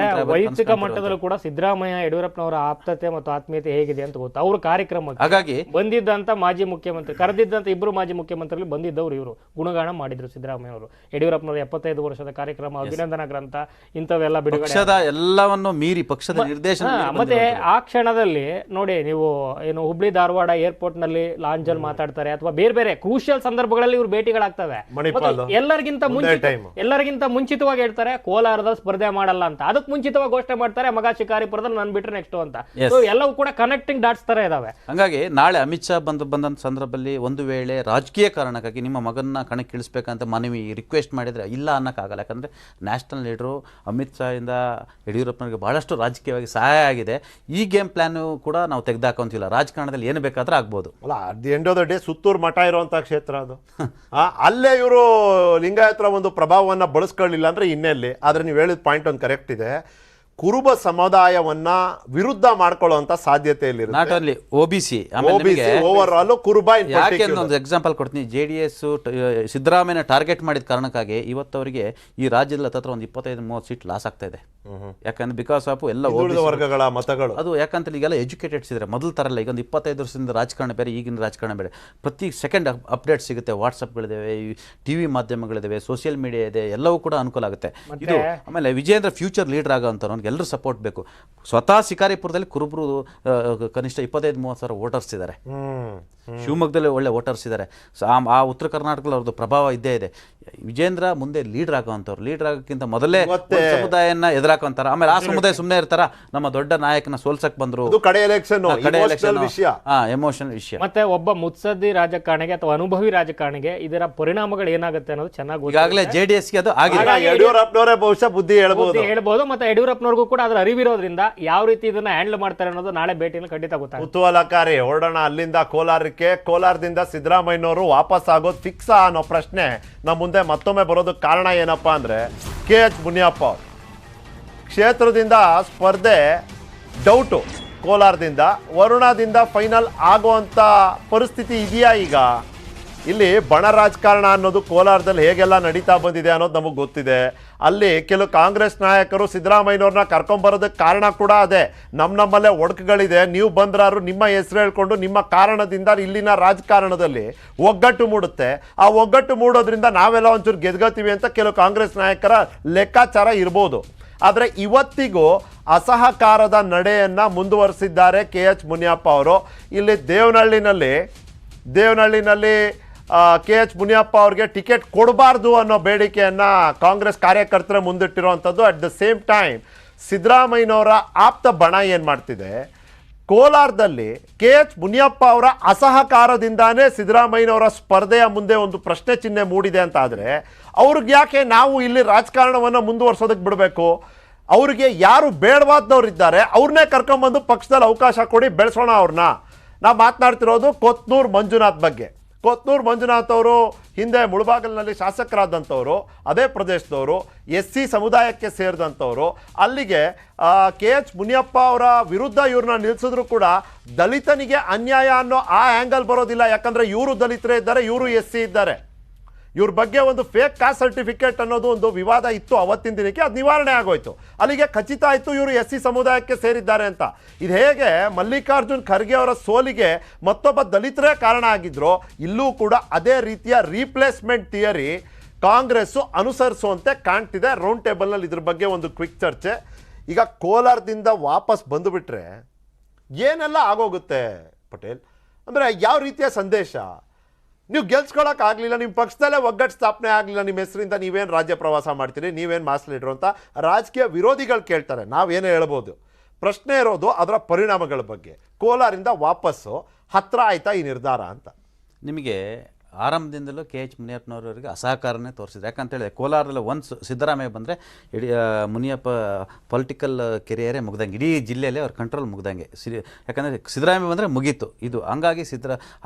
ವೈಯಕ್ತಿಕ ಮಟ್ಟದಲ್ಲೂ ಕೂಡ ಸಿದ್ದರಾಮಯ್ಯ ಯಡಿಯೂರಪ್ಪನವರ ಆಪ್ತತೆ ಮತ್ತು ಆತ್ಮೀಯತೆ ಹೇಗಿದೆ ಅಂತ ಗೊತ್ತು. ಅವ್ರ ಕಾರ್ಯಕ್ರಮಕ್ಕೆ ಹಾಗಾಗಿ ಬಂದಿದ್ದಂತ ಮಾಜಿ ಮುಖ್ಯಮಂತ್ರಿ, ಕರೆದಿದ್ದಂತ ಇಬ್ಬರು ಮಾಜಿ ಮುಖ್ಯಮಂತ್ರಿಗಳು ಬಂದಿದ್ದವರು ಇವರು ಗುಣಗಾನ ಮಾಡಿದ್ರು ಸಿದ್ದರಾಮಯ್ಯ ಅವರು. ಯಡಿಯೂರಪ್ಪನವರ 75 ವರ್ಷದ ಕಾರ್ಯಕ್ರಮ, ಅಭಿನಂದನಾ ಗ್ರಂಥ, ಇಂಥವೆಲ್ಲ ಬಿಡುಗಡೆ, ಪಕ್ಷದ ಎಲ್ಲವನ್ನು ಮೀರಿ ಪಕ್ಷದ ನಿರ್ದೇಶನ. ಮತ್ತೆ ಆ ಕ್ಷಣದಲ್ಲಿ ನೋಡಿ ನೀವು ಏನು ಹುಬ್ಳಿ ಧಾರವಾಡ ಏರ್ಪೋರ್ಟ್ ನಲ್ಲಿ ಲಾಂಜಲ್ಲಿ ಮಾತಾಡ್ತಾರೆ ಅಥವಾ ಬೇರೆ ಬೇರೆ ಕ್ರೂಷಿಯಲ್ ಸಂದರ್ಭಗಳಲ್ಲಿ ಇವ್ರು ಭೇಟಿಗಳಾಗ್ತವೆ. ಎಲ್ಲರಿಗಿಂತ ಮುಂಚಿತವಾಗಿ ಹೇಳ್ತಾರೆ ಕೋಲಾರದಲ್ಲಿ ಸ್ಪರ್ಧೆ ಮಾಡಲ್ಲ ಅಂತ. ಅದಕ್ಕೆ ಮುಂಚಿತವಾಗಿ ಘೋಷಣೆ ಮಾಡ್ತಾರೆ ಮಗ ಶಿಕಾರಿಪುರದಲ್ಲಿ ನನ್ ಬಿಟ್ರೆ ನೆಕ್ಸ್ಟ್ ಅಂತ. ಎಲ್ಲವೂ ಕೂಡ ಕನೆಕ್ಟಿಂಗ್ ಡಾಟ್ಸ್ ತರ ಇದಾವೆ. ಹಾಗಾಗಿ ನಾಳೆ ಅಮಿತ್ ಶಾ ಬಂದಂತ ಸಂದರ್ಭದಲ್ಲಿ ಒಂದು ವೇಳೆ ರಾಜಕೀಯ ಕಾರಣಕ್ಕಾಗಿ ನಿಮ್ಮ ಮಗನ್ನ ಕಣಕ್ಕಿಳಿಸ್ಬೇಕಂತ ಮನವಿ ರಿಕ್ವೆಸ್ಟ್ ಮಾಡಿದ್ರೆ ಇಲ್ಲ ಅನ್ನಕ್ಕಾಗಲ್ಲ. ಯಾಕಂದ್ರೆ ನ್ಯಾಷನಲ್ ಲೀಡರು ಅಮಿತ್ ಶಾ ಇಂದ ಯಡಿಯೂರಪ್ಪನಿಗೆ ಬಹಳಷ್ಟು ರಾಜಕೀಯವಾಗಿ ಸಹಾಯ ಆಗಿದೆ. ಈ ಗೇಮ್ ಪ್ಲಾನ್ ಕೂಡ ನಾವು ತೆಗೆದಾಕೊಂತಿಲ್ಲ. ರಾಜಕಾರಣದಲ್ಲಿ ಏನು ಬೇಕಾದ್ರೂ ಆಗ್ಬೋದು. ಅಲ್ಲ, at the end of the day Suttur ಮಠ ಇರುವಂತಹ ಕ್ಷೇತ್ರ ಅದು. ಅಲ್ಲೇ ಇವರು ಲಿಂಗಾಯತರ ಒಂದು ಪ್ರಭಾವವನ್ನು ಬಳಸ್ಕೊಳ್ಳಿಲ್ಲ ಅಂದ್ರೆ ಇನ್ನೆಲ್ಲಿ. ಆದ್ರೆ ನೀವು ಹೇಳಿದ ಪಾಯಿಂಟ್ ಒಂದು ಕರೆಕ್ಟ್ ಇದೆ. ಕುರುಬ ಸಮುದಾಯವನ್ನ ವಿರುದ್ಧ ಮಾಡ್ಕೊಳ್ಳುವಂತ ಸಾಧ್ಯತೆ not only OBC, over all ಕುರುಬ. ಒಂದು ಎಕ್ಸಾಂಪಲ್ ಕೊಡ್ತೀನಿ. JDS ಸಿದ್ದರಾಮಯ್ಯ ಟಾರ್ಗೆಟ್ ಮಾಡಿದ ಕಾರಣಕ್ಕಾಗಿ ಇವತ್ತವರಿಗೆ ಈ ರಾಜ್ಯದಲ್ಲಿ ಹತ್ರ ಒಂದು 25-30 ಸೀಟ್ ಲಾಸ್ ಆಗ್ತಾ ಇದೆ. ಯಾಕಂದ್ರೆ ಬಿಕಾಸ್ ಆಫ್ ಎಲ್ಲ ವರ್ಗಗಳ ಮತಗಳು. ಅದು ಯಾಕಂತ ಈಗೆಲ್ಲ ಎಜುಕೇಟೆಡ್ಸ್ ಇದ್ದಾರೆ, ಮೊದಲು ತರಲ್ಲ. ಈಗ ಒಂದು 25 ವರ್ಷದಿಂದ ರಾಜಕಾರಣ ಬೇರೆ, ಈಗಿನ ರಾಜಕಾರಣ ಬೇರೆ. ಪ್ರತಿ ಸೆಕೆಂಡ್ ಅಪ್ಡೇಟ್ ಸಿಗುತ್ತೆ. ವಾಟ್ಸಪ್ಗಳಿದ್ದಾವೆ, TV ಮಾಧ್ಯಮಗಳಿದ್ದಾವೆ, ಸೋಷಿಯಲ್ ಮೀಡಿಯಾ ಇದೆ, ಎಲ್ಲವೂ ಕೂಡ ಅನುಕೂಲ ಆಗುತ್ತೆ. ಇದು ಆಮೇಲೆ ವಿಜೇಂದ್ರ ಫ್ಯೂಚರ್ ಲೀಡರ್ ಆಗೋಂಥವ್ರು ಎಲ್ಲರೂ ಸಪೋರ್ಟ್ ಬೇಕು. ಸ್ವತಃ ಶಿಕಾರಿಪುರದಲ್ಲಿ ಕುರುಬರು ಕನಿಷ್ಠ 25-30 ಸಾವಿರ ವೋಟರ್ಸ್ ಇದ್ದಾರೆ. ಶಿವಮೊಗ್ಗದಲ್ಲಿ ಒಳ್ಳೆ ವೋಟರ್ಸ್ ಇದ್ದಾರೆ. ಆ ಉತ್ತರ ಕರ್ನಾಟಕದಲ್ಲಿ ಅವ್ರದ್ದು ಪ್ರಭಾವ ಇದ್ದೇ ಇದೆ. ವಿಜೇಂದ್ರ ಮುಂದೆ ಲೀಡರ್ ಆಗೋಂಥವ್ರು, ಲೀಡರ್ ಆಗೋಕ್ಕಿಂತ ಮೊದಲೇ ಸಮುದಾಯನ ಎದುರಾಕೊಂತಾರ. ಆಮೇಲೆ ಆ ಸಮುದಾಯ ಸುಮ್ಮನೆ ಇರ್ತಾರ, ನಮ್ಮ ದೊಡ್ಡ ನಾಯಕನ ಸೋಲ್ಸಕ್ ಬಂದ್ರು, ಎಮೋಷನಲ್ ವಿಷಯ. ಮತ್ತೆ ಒಬ್ಬ ಮುತ್ಸದ್ದಿ ರಾಜಕಾರಣಿಗೆ ಅಥವಾ ಅನುಭವಿ ರಾಜಕಾರಣಿಗೆ ಇದರ ಪರಿಣಾಮಗಳು ಏನಾಗುತ್ತೆ ಅನ್ನೋದು ಚೆನ್ನಾಗಿ ಈಗಾಗಲೇ JDS ಗೆ ಅದು ಆಗಿದೆ. ಯಡಿಯೂರಪ್ಪನವರೇ ಬಹುಶಃ ಬುದ್ಧಿ ಹೇಳ್ಬೋದು. ಮತ್ತೆ ಯಡಿಯೂರಪ್ಪನವ್ರಿಗೂ ಕೂಡ ಅದರ ಅರಿವಿರೋದ್ರಿಂದ ಯಾವ ರೀತಿ ಇದನ್ನ ಹ್ಯಾಂಡಲ್ ಮಾಡ್ತಾರೆ ಅನ್ನೋದು ನಾಳೆ ಭೇಟಿಯಲ್ಲಿ ಖಂಡಿತ ಗೊತ್ತಾಗುತ್ತೆ. ಕುತೂಹಲಕಾರಿ. ಹೊರಡೋಣ ಅಲ್ಲಿಂದ ಕೋಲಾರಕ್ಕೆ. ಕೋಲಾರದಿಂದ ಸಿದ್ದರಾಮಯ್ಯನವರು ವಾಪಸ್ ಆಗೋದು ಫಿಕ್ಸಾ ಅನ್ನೋ ಪ್ರಶ್ನೆ ನಮ್ಮ ಮುಂದೆ ಮತ್ತೊಮ್ಮೆ ಬರೋದಕ್ಕೆ ಕಾರಣ ಏನಪ್ಪಾ ಅಂದ್ರೆ KH ಮುನಿಯಪ್ಪ ಕ್ಷೇತ್ರದಿಂದ ಸ್ಪರ್ಧೆ ಡೌಟು. ಕೋಲಾರದಿಂದ ವರುಣದಿಂದ ಫೈನಲ್ ಆಗುವಂತ ಪರಿಸ್ಥಿತಿ ಇದೆಯಾ? ಈಗ ಇಲ್ಲಿ ಬಣ ರಾಜಕಾರಣ ಅನ್ನೋದು ಕೋಲಾರದಲ್ಲಿ ಹೇಗೆಲ್ಲ ನಡೀತಾ ಬಂದಿದೆ ಅನ್ನೋದು ನಮಗೆ ಗೊತ್ತಿದೆ. ಅಲ್ಲಿ ಕೆಲವು ಕಾಂಗ್ರೆಸ್ ನಾಯಕರು ಸಿದ್ದರಾಮಯ್ಯನವ್ರನ್ನ ಕರ್ಕೊಂಬರೋದಕ್ಕೆ ಕಾರಣ ಕೂಡ ಅದೇ. ನಮ್ಮಲ್ಲೇ ಒಡಕುಗಳಿದೆ, ನೀವು ಬಂದ್ರಾರು ನಿಮ್ಮ ಹೆಸರು ಹೇಳ್ಕೊಂಡು ನಿಮ್ಮ ಕಾರಣದಿಂದ ಇಲ್ಲಿನ ರಾಜಕಾರಣದಲ್ಲಿ ಒಗ್ಗಟ್ಟು ಮೂಡುತ್ತೆ. ಆ ಒಗ್ಗಟ್ಟು ಮೂಡೋದ್ರಿಂದ ನಾವೆಲ್ಲ ಒಂಚೂರು ಗೆದ್ಕೋತೀವಿ ಅಂತ ಕೆಲವು ಕಾಂಗ್ರೆಸ್ ನಾಯಕರ ಲೆಕ್ಕಾಚಾರ ಇರ್ಬೋದು. ಆದರೆ ಇವತ್ತಿಗೂ ಅಸಹಕಾರದ ನಡೆಯನ್ನು ಮುಂದುವರಿಸಿದ್ದಾರೆ KH ಮುನಿಯಪ್ಪ ಅವರು. ಇಲ್ಲಿ ದೇವನಹಳ್ಳಿನಲ್ಲಿ KH ಮುನಿಯಪ್ಪ ಅವ್ರಿಗೆ ಟಿಕೆಟ್ ಕೊಡಬಾರ್ದು ಅನ್ನೋ ಬೇಡಿಕೆಯನ್ನು ಕಾಂಗ್ರೆಸ್ ಕಾರ್ಯಕರ್ತರ ಮುಂದಿಟ್ಟಿರುವಂಥದ್ದು. ಅಟ್ ದ ಸೇಮ್ ಟೈಮ್ ಸಿದ್ದರಾಮಯ್ಯನವರ ಆಪ್ತ ಬಣ ಏನು ಮಾಡ್ತಿದೆ, ಕೋಲಾರದಲ್ಲಿ KH ಮುನಿಯಪ್ಪ ಅವರ ಅಸಹಕಾರದಿಂದಾನೇ ಸಿದ್ದರಾಮಯ್ಯನವರ ಸ್ಪರ್ಧೆಯ ಮುಂದೆ ಒಂದು ಪ್ರಶ್ನೆ ಚಿಹ್ನೆ ಮೂಡಿದೆ ಅಂತ ಆದರೆ ಅವ್ರಿಗೆ ಯಾಕೆ ನಾವು ಇಲ್ಲಿ ರಾಜಕಾರಣವನ್ನು ಮುಂದುವರ್ಸೋದಕ್ಕೆ ಬಿಡಬೇಕು? ಅವ್ರಿಗೆ ಯಾರು ಬೇಡವಾದವ್ರು ಇದ್ದಾರೆ ಅವ್ರನ್ನೇ ಕರ್ಕೊಂಬಂದು ಪಕ್ಷದಲ್ಲಿ ಅವಕಾಶ ಕೊಡಿ, ಬೆಳೆಸೋಣ ಅವ್ರನ್ನ. ನಾವು ಮಾತನಾಡ್ತಿರೋದು ಕೊತ್ನೂರು ಮಂಜುನಾಥ್ ಬಗ್ಗೆ. ಕೊತ್ನೂರು ಮಂಜುನಾಥ್ ಅವರು ಹಿಂದೆ ಮುಳಬಾಗಿಲಿನಲ್ಲಿ ಶಾಸಕರಾದಂಥವರು, ಅದೇ ಪ್ರದೇಶದವರು, SC ಸಮುದಾಯಕ್ಕೆ ಸೇರಿದಂಥವರು. ಅಲ್ಲಿಗೆ KH ಮುನಿಯಪ್ಪ ಅವರ ವಿರುದ್ಧ ಇವ್ರನ್ನ ನಿಲ್ಲಿಸಿದ್ರು ಕೂಡ ದಲಿತನಿಗೆ ಅನ್ಯಾಯ ಅನ್ನೋ ಆ ಆ್ಯಂಗಲ್ ಬರೋದಿಲ್ಲ. ಯಾಕಂದರೆ ಇವರು ದಲಿತರೇ ಇದ್ದಾರೆ, ಇವರು SC ಇದ್ದಾರೆ. ಇವ್ರ ಬಗ್ಗೆ ಒಂದು ಫೇಕ್ ಕಾಸ್ಟ್ ಸರ್ಟಿಫಿಕೇಟ್ ಅನ್ನೋದು ಒಂದು ವಿವಾದ ಇತ್ತು ಅವತ್ತಿನ ದಿನಕ್ಕೆ, ಅದು ನಿವಾರಣೆ ಆಗೋಯ್ತು. ಅಲ್ಲಿಗೆ ಖಚಿತ ಆಯಿತು ಇವರು SC ಸಮುದಾಯಕ್ಕೆ ಸೇರಿದ್ದಾರೆ ಅಂತ. ಇದು ಹೇಗೆ ಮಲ್ಲಿಕಾರ್ಜುನ್ ಖರ್ಗೆ ಅವರ ಸೋಲಿಗೆ ಮತ್ತೊಬ್ಬ ದಲಿತರೇ ಕಾರಣ ಆಗಿದ್ರು, ಇಲ್ಲೂ ಕೂಡ ಅದೇ ರೀತಿಯ ರೀಪ್ಲೇಸ್ಮೆಂಟ್ ಥಿಯರಿ ಕಾಂಗ್ರೆಸ್ಸು ಅನುಸರಿಸುವಂತೆ ಕಾಣ್ತಿದೆ. ರೌಂಡ್ ಟೇಬಲ್ನಲ್ಲಿ ಇದ್ರ ಬಗ್ಗೆ ಒಂದು ಕ್ವಿಕ್ ಚರ್ಚೆ. ಈಗ ಕೋಲಾರದಿಂದ ವಾಪಸ್ ಬಂದುಬಿಟ್ರೆ ಏನೆಲ್ಲ ಆಗೋಗುತ್ತೆ ಪಟೇಲ್? ಅಂದರೆ ಯಾವ ರೀತಿಯ ಸಂದೇಶ? ನೀವು ಗೆಲ್ಸ್ಕೊಳಕ್ಕಾಗಲಿಲ್ಲ, ನಿಮ್ಮ ಪಕ್ಷದಲ್ಲೇ ಒಗ್ಗಟ್ಟು ಸ್ಥಾಪನೆ ಆಗಲಿಲ್ಲ, ನಿಮ್ಮ ಹೆಸರಿಂದ ನೀವೇನು ರಾಜ್ಯ ಪ್ರವಾಸ ಮಾಡ್ತೀರಿ, ನೀವೇನು ಮಾಸ್ ಲೀಡ್ರು ಅಂತ ರಾಜಕೀಯ ವಿರೋಧಿಗಳು ಕೇಳ್ತಾರೆ. ನಾವೇನೇ ಹೇಳ್ಬೋದು. ಪ್ರಶ್ನೆ ಇರೋದು ಅದರ ಪರಿಣಾಮಗಳ ಬಗ್ಗೆ. ಕೋಲಾರಿಂದ ವಾಪಸ್ಸು ಹತ್ರ ಆಯ್ತಾ ಈ ನಿರ್ಧಾರ ಅಂತ? ನಿಮಗೆ ಆರಂಭದಿಂದಲೂ KH ಮುನಿಯಪ್ಪನವರವರಿಗೆ ಅಸಹಕಾರನೇ ತೋರಿಸಿದ್ರು. ಯಾಕಂತೇಳಿದ್ರೆ ಕೋಲಾರದಲ್ಲಿ ಒಂದು ಸಿದ್ದರಾಮಯ್ಯ ಬಂದರೆ ಇಡೀ ಮುನಿಯಪ್ಪ ಪೊಲಿಟಿಕಲ್ ಕೆರಿಯರೇ ಮುಗ್ದಂಗೆ, ಇಡೀ ಜಿಲ್ಲೆಯಲ್ಲೇ ಅವ್ರ ಕಂಟ್ರೋಲ್ ಮುಗ್ದಂಗೆ. ಯಾಕಂದರೆ ಸಿದ್ದರಾಮಯ್ಯ ಬಂದರೆ ಮುಗೀತು ಇದು. ಹಂಗಾಗಿ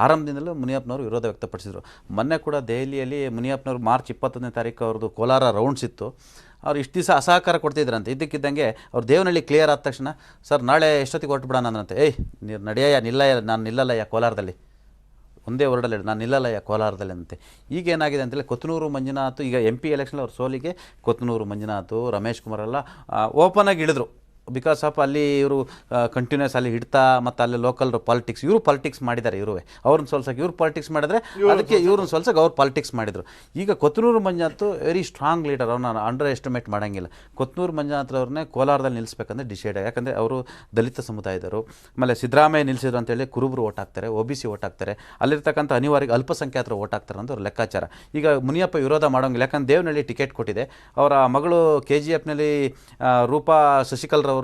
ಆರಂಭದಿಂದಲೂ ಮುನಿಯಪ್ಪನವರು ವಿರೋಧ ವ್ಯಕ್ತಪಡಿಸಿದರು. ಮೊನ್ನೆ ಕೂಡ ದೆಹಲಿಯಲ್ಲಿ ಮುನಿಯಪ್ಪನವರು ಮಾರ್ಚ್ 21ನೇ ತಾರೀಕು ಅವ್ರದ್ದು ಕೋಲಾರ ರೌಂಡ್ಸ್ ಇತ್ತು. ಅವ್ರು ಇಷ್ಟು ದಿವಸ ಅಸಹಕಾರ ಕೊಡ್ತಿದ್ರಂತೆ. ಇದ್ದಕ್ಕಿದ್ದಂಗೆ ಅವ್ರು ದೇವನಹಳ್ಳಿ ಕ್ಲಿಯರ್ ಆದ ತಕ್ಷಣ ಸರ್ ನಾಳೆ ಎಷ್ಟೊತ್ತಿಗೆ ಹೊರಟುಬಿಡೋಣ ಅಂದ್ರಂತೆ. ನೀರು ನಡೆಯಯ್ಯ ನಾನು ನಿಲ್ಲಲ್ಲಯ್ಯ ಕೋಲಾರದಲ್ಲಿ, ಒಂದೇ ವರ್ಡಲ್ಲಿ ನಾನು ನಿಲ್ಲಲ್ಲಯ್ಯ ಕೋಲಾರದಲ್ಲಿ ಅಂತೆ. ಈಗ ಏನಾಗಿದೆ ಅಂತೇಳಿ ಕೊತ್ತನೂರು ಮಂಜುನಾಥ್ ಈಗ MP ಎಲೆಕ್ಷನ್ ಅವ್ರ ಸೋಲಿಗೆ ಕೊತ್ತನೂರು ಮಂಜುನಾಥ್ ರಮೇಶ್ ಕುಮಾರ್ ಎಲ್ಲ ಓಪನ್ ಆಗಿ ಇಳಿದ್ರು. ಬಿಕಾಸ್ ಆಫ್ ಅಲ್ಲಿ ಇವರು ಕಂಟಿನ್ಯೂಸ್ ಅಲ್ಲಿ ಹಿಡ್ತಾ ಮತ್ತು ಅಲ್ಲಿ ಲೋಕಲ್ ಪಾಲಿಟಿಕ್ಸ್ ಇವರು ಪಾಲಿಟಿಕ್ಸ್ ಮಾಡಿದ್ದಾರೆ. ಅವ್ರನ್ನ ಸೋಲ್ಸಕ್ಕೆ ಇವ್ರು ಪಾಲಿಟಿಕ್ಸ್ ಮಾಡಿದ್ರೆ ಅದಕ್ಕೆ ಇವ್ರನ್ನ ಸೋಲ್ಸಕ್ಕೆ ಅವ್ರು ಪಾಲಿಟಿಕ್ಸ್ ಮಾಡಿದರು. ಈಗ Kothanur Manjunath very strong leader, ಅವ್ರನ್ನ ಅಂಡರ್ ಎಸ್ಟಿಮೇಟ್ ಮಾಡೋಂಗಿಲ್ಲ. ಕೊತ್ತನೂರು ಮಂಜುನಾಥ್ ಅವ್ರನ್ನೇ ಕೋಲಾರದಲ್ಲಿ ನಿಲ್ಲಿಸ್ಬೇಕಂದ್ರೆ ಡಿಸೈಡ್, ಯಾಕಂದರೆ ಅವರು ದಲಿತ ಸಮುದಾಯದವರು. ಆಮೇಲೆ ಸಿದ್ದರಾಮಯ್ಯ ನಿಲ್ಲಿಸಿದ್ರು ಅಂತೇಳಿ ಕುರುಬರು ಓಟ್ ಹಾಕ್ತಾರೆ, OBC ಓಟ್ ಹಾಕ್ತಾರೆ, ಅಲ್ಲಿರ್ತಕ್ಕಂಥ ಅನಿವಾರ್ಯ ಅಲ್ಪಸಂಖ್ಯಾತರು ಓಟ್ ಹಾಕ್ತಾರೆ ಅಂತ ಅವ್ರ ಲೆಕ್ಕಾಚಾರ. ಈಗ ಮುನಿಯಪ್ಪ ವಿರೋಧ ಮಾಡೋಂಗಿಲ್ಲ, ಯಾಕಂದ್ರೆ ದೇವನಹಳ್ಳಿ ಟಿಕೆಟ್ ಕೊಟ್ಟಿದೆ. ಅವರ ಮಗಳು KGFನಲ್ಲಿ ರೂಪಾ ಶಶಿಕಲ್ರವ್ರಿಗೆ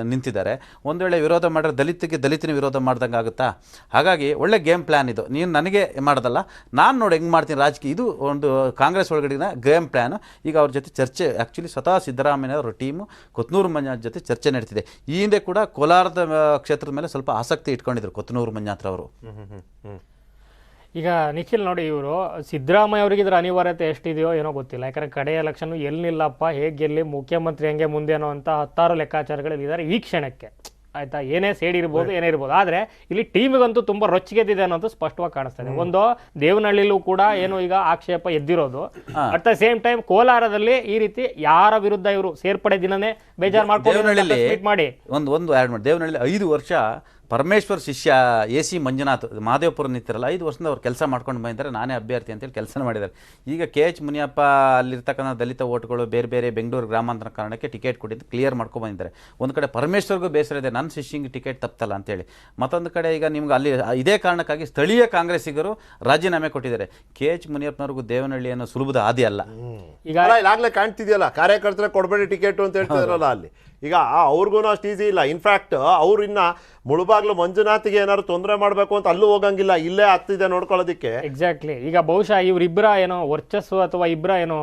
ನಿಂತಿದ್ದಾರೆ. ಒಂದು ವೇಳೆ ವಿರೋಧ ಮಾಡಿದ್ರೆ ದಲಿತನ ವಿರೋಧ ಮಾಡ್ದಂಗೆ ಆಗುತ್ತಾ? ಹಾಗಾಗಿ ಒಳ್ಳೆ ಗೇಮ್ ಪ್ಲ್ಯಾನ್ ಇದು. ನೀನು ನನಗೆ ಮಾಡೋದಲ್ಲ, ನಾನು ನೋಡಿ ಹೆಂಗೆ ಮಾಡ್ತೀನಿ ರಾಜಕೀಯ. ಇದು ಒಂದು ಕಾಂಗ್ರೆಸ್ ಒಳಗಡೆನ ಗೇಮ್ ಪ್ಲ್ಯಾನ್. ಈಗ ಅವ್ರ ಜೊತೆ ಚರ್ಚೆ, ಆ್ಯಕ್ಚುಲಿ ಸ್ವತಃ ಸಿದ್ದರಾಮಯ್ಯ ಅವರ ಟೀಮು ಕೊತ್ತನೂರು ಮಂಜುನಾಥ್ ಜೊತೆ ಚರ್ಚೆ ನಡೀತಿದೆ. ಈ ಹಿಂದೆ ಕೂಡ ಕೋಲಾರದ ಕ್ಷೇತ್ರದ ಮೇಲೆ ಸ್ವಲ್ಪ ಆಸಕ್ತಿ ಇಟ್ಕೊಂಡಿದ್ರು ಕೊತ್ತನೂರು ಮಂಜುನಾಥ್ ಅವರು. ಈಗ ನಿಖಿಲ್ ನೋಡಿ, ಇವರು ಸಿದ್ದರಾಮಯ್ಯ ಅವರಿಗೆ ಇದರ ಅನಿವಾರ್ಯತೆ ಎಷ್ಟಿದೆಯೋ ಏನೋ ಗೊತ್ತಿಲ್ಲ. ಯಾಕಂದರೆ ಕಡೆ ಎಲೆಕ್ಷನ್ ಎಲ್ಲಿ ನಿಲ್ಲಪ್ಪ, ಹೇಗೆ ಗೆಲ್ಲಿ, ಮುಖ್ಯಮಂತ್ರಿ ಹೆಂಗೆ ಮುಂದೆ ಅನ್ನೋ ಅಂತ 10 ಲೆಕ್ಕಾಚಾರಗಳಿದ್ದಾರೆ ಈ ಕ್ಷಣಕ್ಕೆ. ಆಯ್ತಾ, ಏನೇ ಸೇಡ್ ಇರ್ಬೋದು, ಏನೇ ಇರ್ಬೋದು. ಆದರೆ ಇಲ್ಲಿ ಟೀಮಿಗಂತೂ ತುಂಬ ರೊಚ್ಚಿಗೆದ್ದಿದೆ ಅನ್ನೋದು ಸ್ಪಷ್ಟವಾಗಿ ಕಾಣಿಸ್ತದೆ. ಒಂದು ದೇವನಹಳ್ಳಿಲೂ ಕೂಡ ಏನು ಈಗ ಆಕ್ಷೇಪ ಎದ್ದಿರೋದು, ಅಟ್ ದ ಸೇಮ್ ಟೈಮ್ ಕೋಲಾರದಲ್ಲಿ ಈ ರೀತಿ ಯಾರ ವಿರುದ್ಧ ಇವರು ಸೇರ್ಪಡೆ ದಿನನೇ ಬೇಜಾರು ಮಾಡ್ಕೊಂಡು ಮಾಡಿ ಒಂದು ಆ್ಯಡ್ ಮಾಡಿ. ದೇವನಹಳ್ಳಿ 5 ವರ್ಷ ಪರಮೇಶ್ವರ್ ಶಿಷ್ಯ AC ಮಂಜುನಾಥ್ ಮಾದೇವಪುರ ನಿಂತಿರಲ್ಲ, 5 ವರ್ಷದಿಂದ ಅವ್ರು ಕೆಲಸ ಮಾಡ್ಕೊಂಡು ಬಂದಿದ್ದಾರೆ. ನಾನೇ ಅಭ್ಯರ್ಥಿ ಅಂತೇಳಿ ಕೆಲಸ ಮಾಡಿದ್ದಾರೆ. ಈಗ KH ಮುನಿಯಪ್ಪ ಅಲ್ಲಿರ್ತಕ್ಕಂಥ ದಲಿತ ಓಟ್ಗಳು ಬೇರೆ ಬೇರೆ ಬೆಂಗಳೂರು ಗ್ರಾಮಾಂತರ ಕಾರಣಕ್ಕೆ ಟಿಕೆಟ್ ಕೊಟ್ಟಿದ್ದು ಕ್ಲಿಯರ್ ಮಾಡ್ಕೊಂಡು ಬಂದಿದ್ದಾರೆ. ಒಂದು ಕಡೆ ಪರಮೇಶ್ವರ್ಗೂ ಬೇಸರ ಇದೆ, ನನ್ನ ಶಿಷ್ಯಂಗೆ ಟಿಕೆಟ್ ತಪ್ಪಲ್ಲ ಅಂತೇಳಿ. ಮತ್ತೊಂದು ಕಡೆ ಈಗ ನಿಮ್ಗೆ ಅಲ್ಲಿ ಇದೇ ಕಾರಣಕ್ಕಾಗಿ ಸ್ಥಳೀಯ ಕಾಂಗ್ರೆಸ್ಸಿಗರು ರಾಜೀನಾಮೆ ಕೊಟ್ಟಿದ್ದಾರೆ. KH ಮುನಿಯಪ್ಪನವ್ರಿಗೂ ದೇವನಹಳ್ಳಿ ಅನ್ನೋ ಸುಲಭದ ಹಾದಿ ಅಲ್ಲ. ಈಗ ಈಗಾಗಲೇ ಕಾಣ್ತಿದೆಯಲ್ಲ, ಕಾರ್ಯಕರ್ತರೆ ಕೊಡಬೇಡಿ ಟಿಕೆಟ್ ಅಂತ ಹೇಳ್ತಿದಾರಲ್ಲ ಅಲ್ಲಿ. ಈಗ ಅವ್ರಿಗೂ ಅಷ್ಟು ಈಸಿ ಇಲ್ಲ. ಇನ್ಫ್ಯಾಕ್ಟ್ ಅವ್ರು ಇನ್ನ ಮುಳುಬಾಗ್ಲು ಮಂಜುನಾಥ್ಗೆ ಏನಾದ್ರು ತೊಂದರೆ ಮಾಡಬೇಕು ಅಂತ ಅಲ್ಲೂ ಹೋಗಂಗಿಲ್ಲ, ಇಲ್ಲೇ ಹತ್ತಿದೆ ನೋಡ್ಕೊಳ್ಳೋದಕ್ಕೆ. ಎಕ್ಸಾಕ್ಟ್ಲಿ. ಈಗ ಬಹುಶಃ ಇವರಿಬ್ಬರ ಏನೋ ವರ್ಚಸ್ಸು ಅಥವಾ ಇಬ್ಬರ ಏನೋ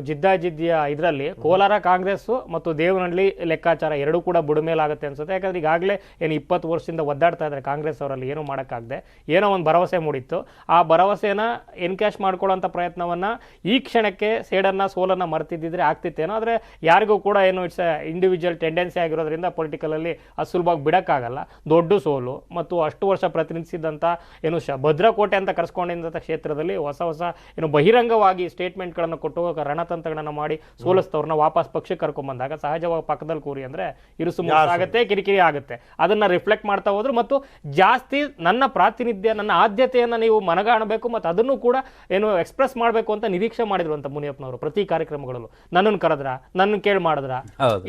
ಜಿದ್ದಾಜಿದ್ದಿಯ ಇದರಲ್ಲಿ ಕೋಲಾರ ಕಾಂಗ್ರೆಸ್ ಮತ್ತು ದೇವನಹಳ್ಳಿ ಲೆಕ್ಕಾಚಾರ ಎರಡೂ ಕೂಡ ಬುಡಮೇಲಾಗುತ್ತೆ ಅನ್ಸುತ್ತೆ. ಯಾಕಂದ್ರೆ ಈಗಾಗಲೇ ಏನು 20 ವರ್ಷದಿಂದ ಒದ್ದಾಡ್ತಾ ಇದ್ದಾರೆ ಕಾಂಗ್ರೆಸ್ ಅವರಲ್ಲಿ, ಏನೂ ಮಾಡೋಕ್ಕಾಗದೆ. ಏನೋ ಒಂದು ಭರವಸೆ ಮೂಡಿತ್ತು, ಆ ಭರವಸೆನ ಎನ್ಕ್ಯಾಶ್ ಮಾಡ್ಕೊಳ್ಳೋಂಥ ಪ್ರಯತ್ನವನ್ನ ಈ ಕ್ಷಣಕ್ಕೆ ಸೇಡನ್ನ ಸೋಲನ್ನ ಮರ್ತಿದ್ದಿದ್ರೆ ಆಗ್ತಿತ್ತೇನೋ. ಆದರೆ ಯಾರಿಗೂ ಕೂಡ ಏನು ಇಟ್ಸ್ ಇಂಡಿವಿಜುವಲ್ ಟೆಂಡೆನ್ಸಿ ಆಗಿರೋದ್ರಿಂದ ಪೊಲಿಟಿಕಲಲ್ಲಿ ಅಸುಲಭವಾಗಿ ಬಿಡೋಕ್ಕಾಗಲ್ಲ. ದೊಡ್ಡ ಸೋಲು ಮತ್ತು ಅಷ್ಟು ವರ್ಷ ಪ್ರತಿನಿಧಿಸಿದಂಥ ಏನು ಭದ್ರಕೋಟೆ ಅಂತ ಕರೆಸ್ಕೊಂಡಿದ್ದಂಥ ಕ್ಷೇತ್ರದಲ್ಲಿ ಹೊಸ ಏನು ಬಹಿರಂಗವಾಗಿ ಸ್ಟೇಟ್ಮೆಂಟ್ಗಳನ್ನು ಕೊಟ್ಟು ರಣತಂತ್ರಗಳನ್ನು ಮಾಡಿ ಸೋಲಿಸ್ತವ್ರನ್ನ ವಾಪಸ್ ಪಕ್ಷಕ್ಕೆ ಕರ್ಕೊಂಡ್ಬಂದಾಗ ಸಹಜವಾಗಿ ಪಕ್ಕದಲ್ಲಿ ಕೂರಿ ಅಂದರೆ ಇರುಸು ಆಗುತ್ತೆ, ಕಿರಿಕಿರಿ ಆಗುತ್ತೆ. ಅದನ್ನು ರಿಫ್ಲೆಕ್ಟ್ ಮಾಡ್ತಾ ಹೋದ್ರು ಮತ್ತು ಜಾಸ್ತಿ ನನ್ನ ಪ್ರಾತಿನಿಧ್ಯ, ನನ್ನ ಆದ್ಯತೆಯನ್ನು ನೀವು ಮನಗಾಣಬೇಕು ಮತ್ತು ಅದನ್ನು ಕೂಡ ಏನು ಎಕ್ಸ್ಪ್ರೆಸ್ ಮಾಡಬೇಕು ಅಂತ ನಿರೀಕ್ಷೆ ಮಾಡಿದ್ರು ಅಂತ ಮುನಿಯಪ್ಪನವರು ಪ್ರತಿ ಕಾರ್ಯಕ್ರಮಗಳಲ್ಲೂ. ನನ್ನನ್ನು ಕರೆದ್ರ, ನನ್ನ ಕೇಳಿ ಮಾಡಿದ್ರ,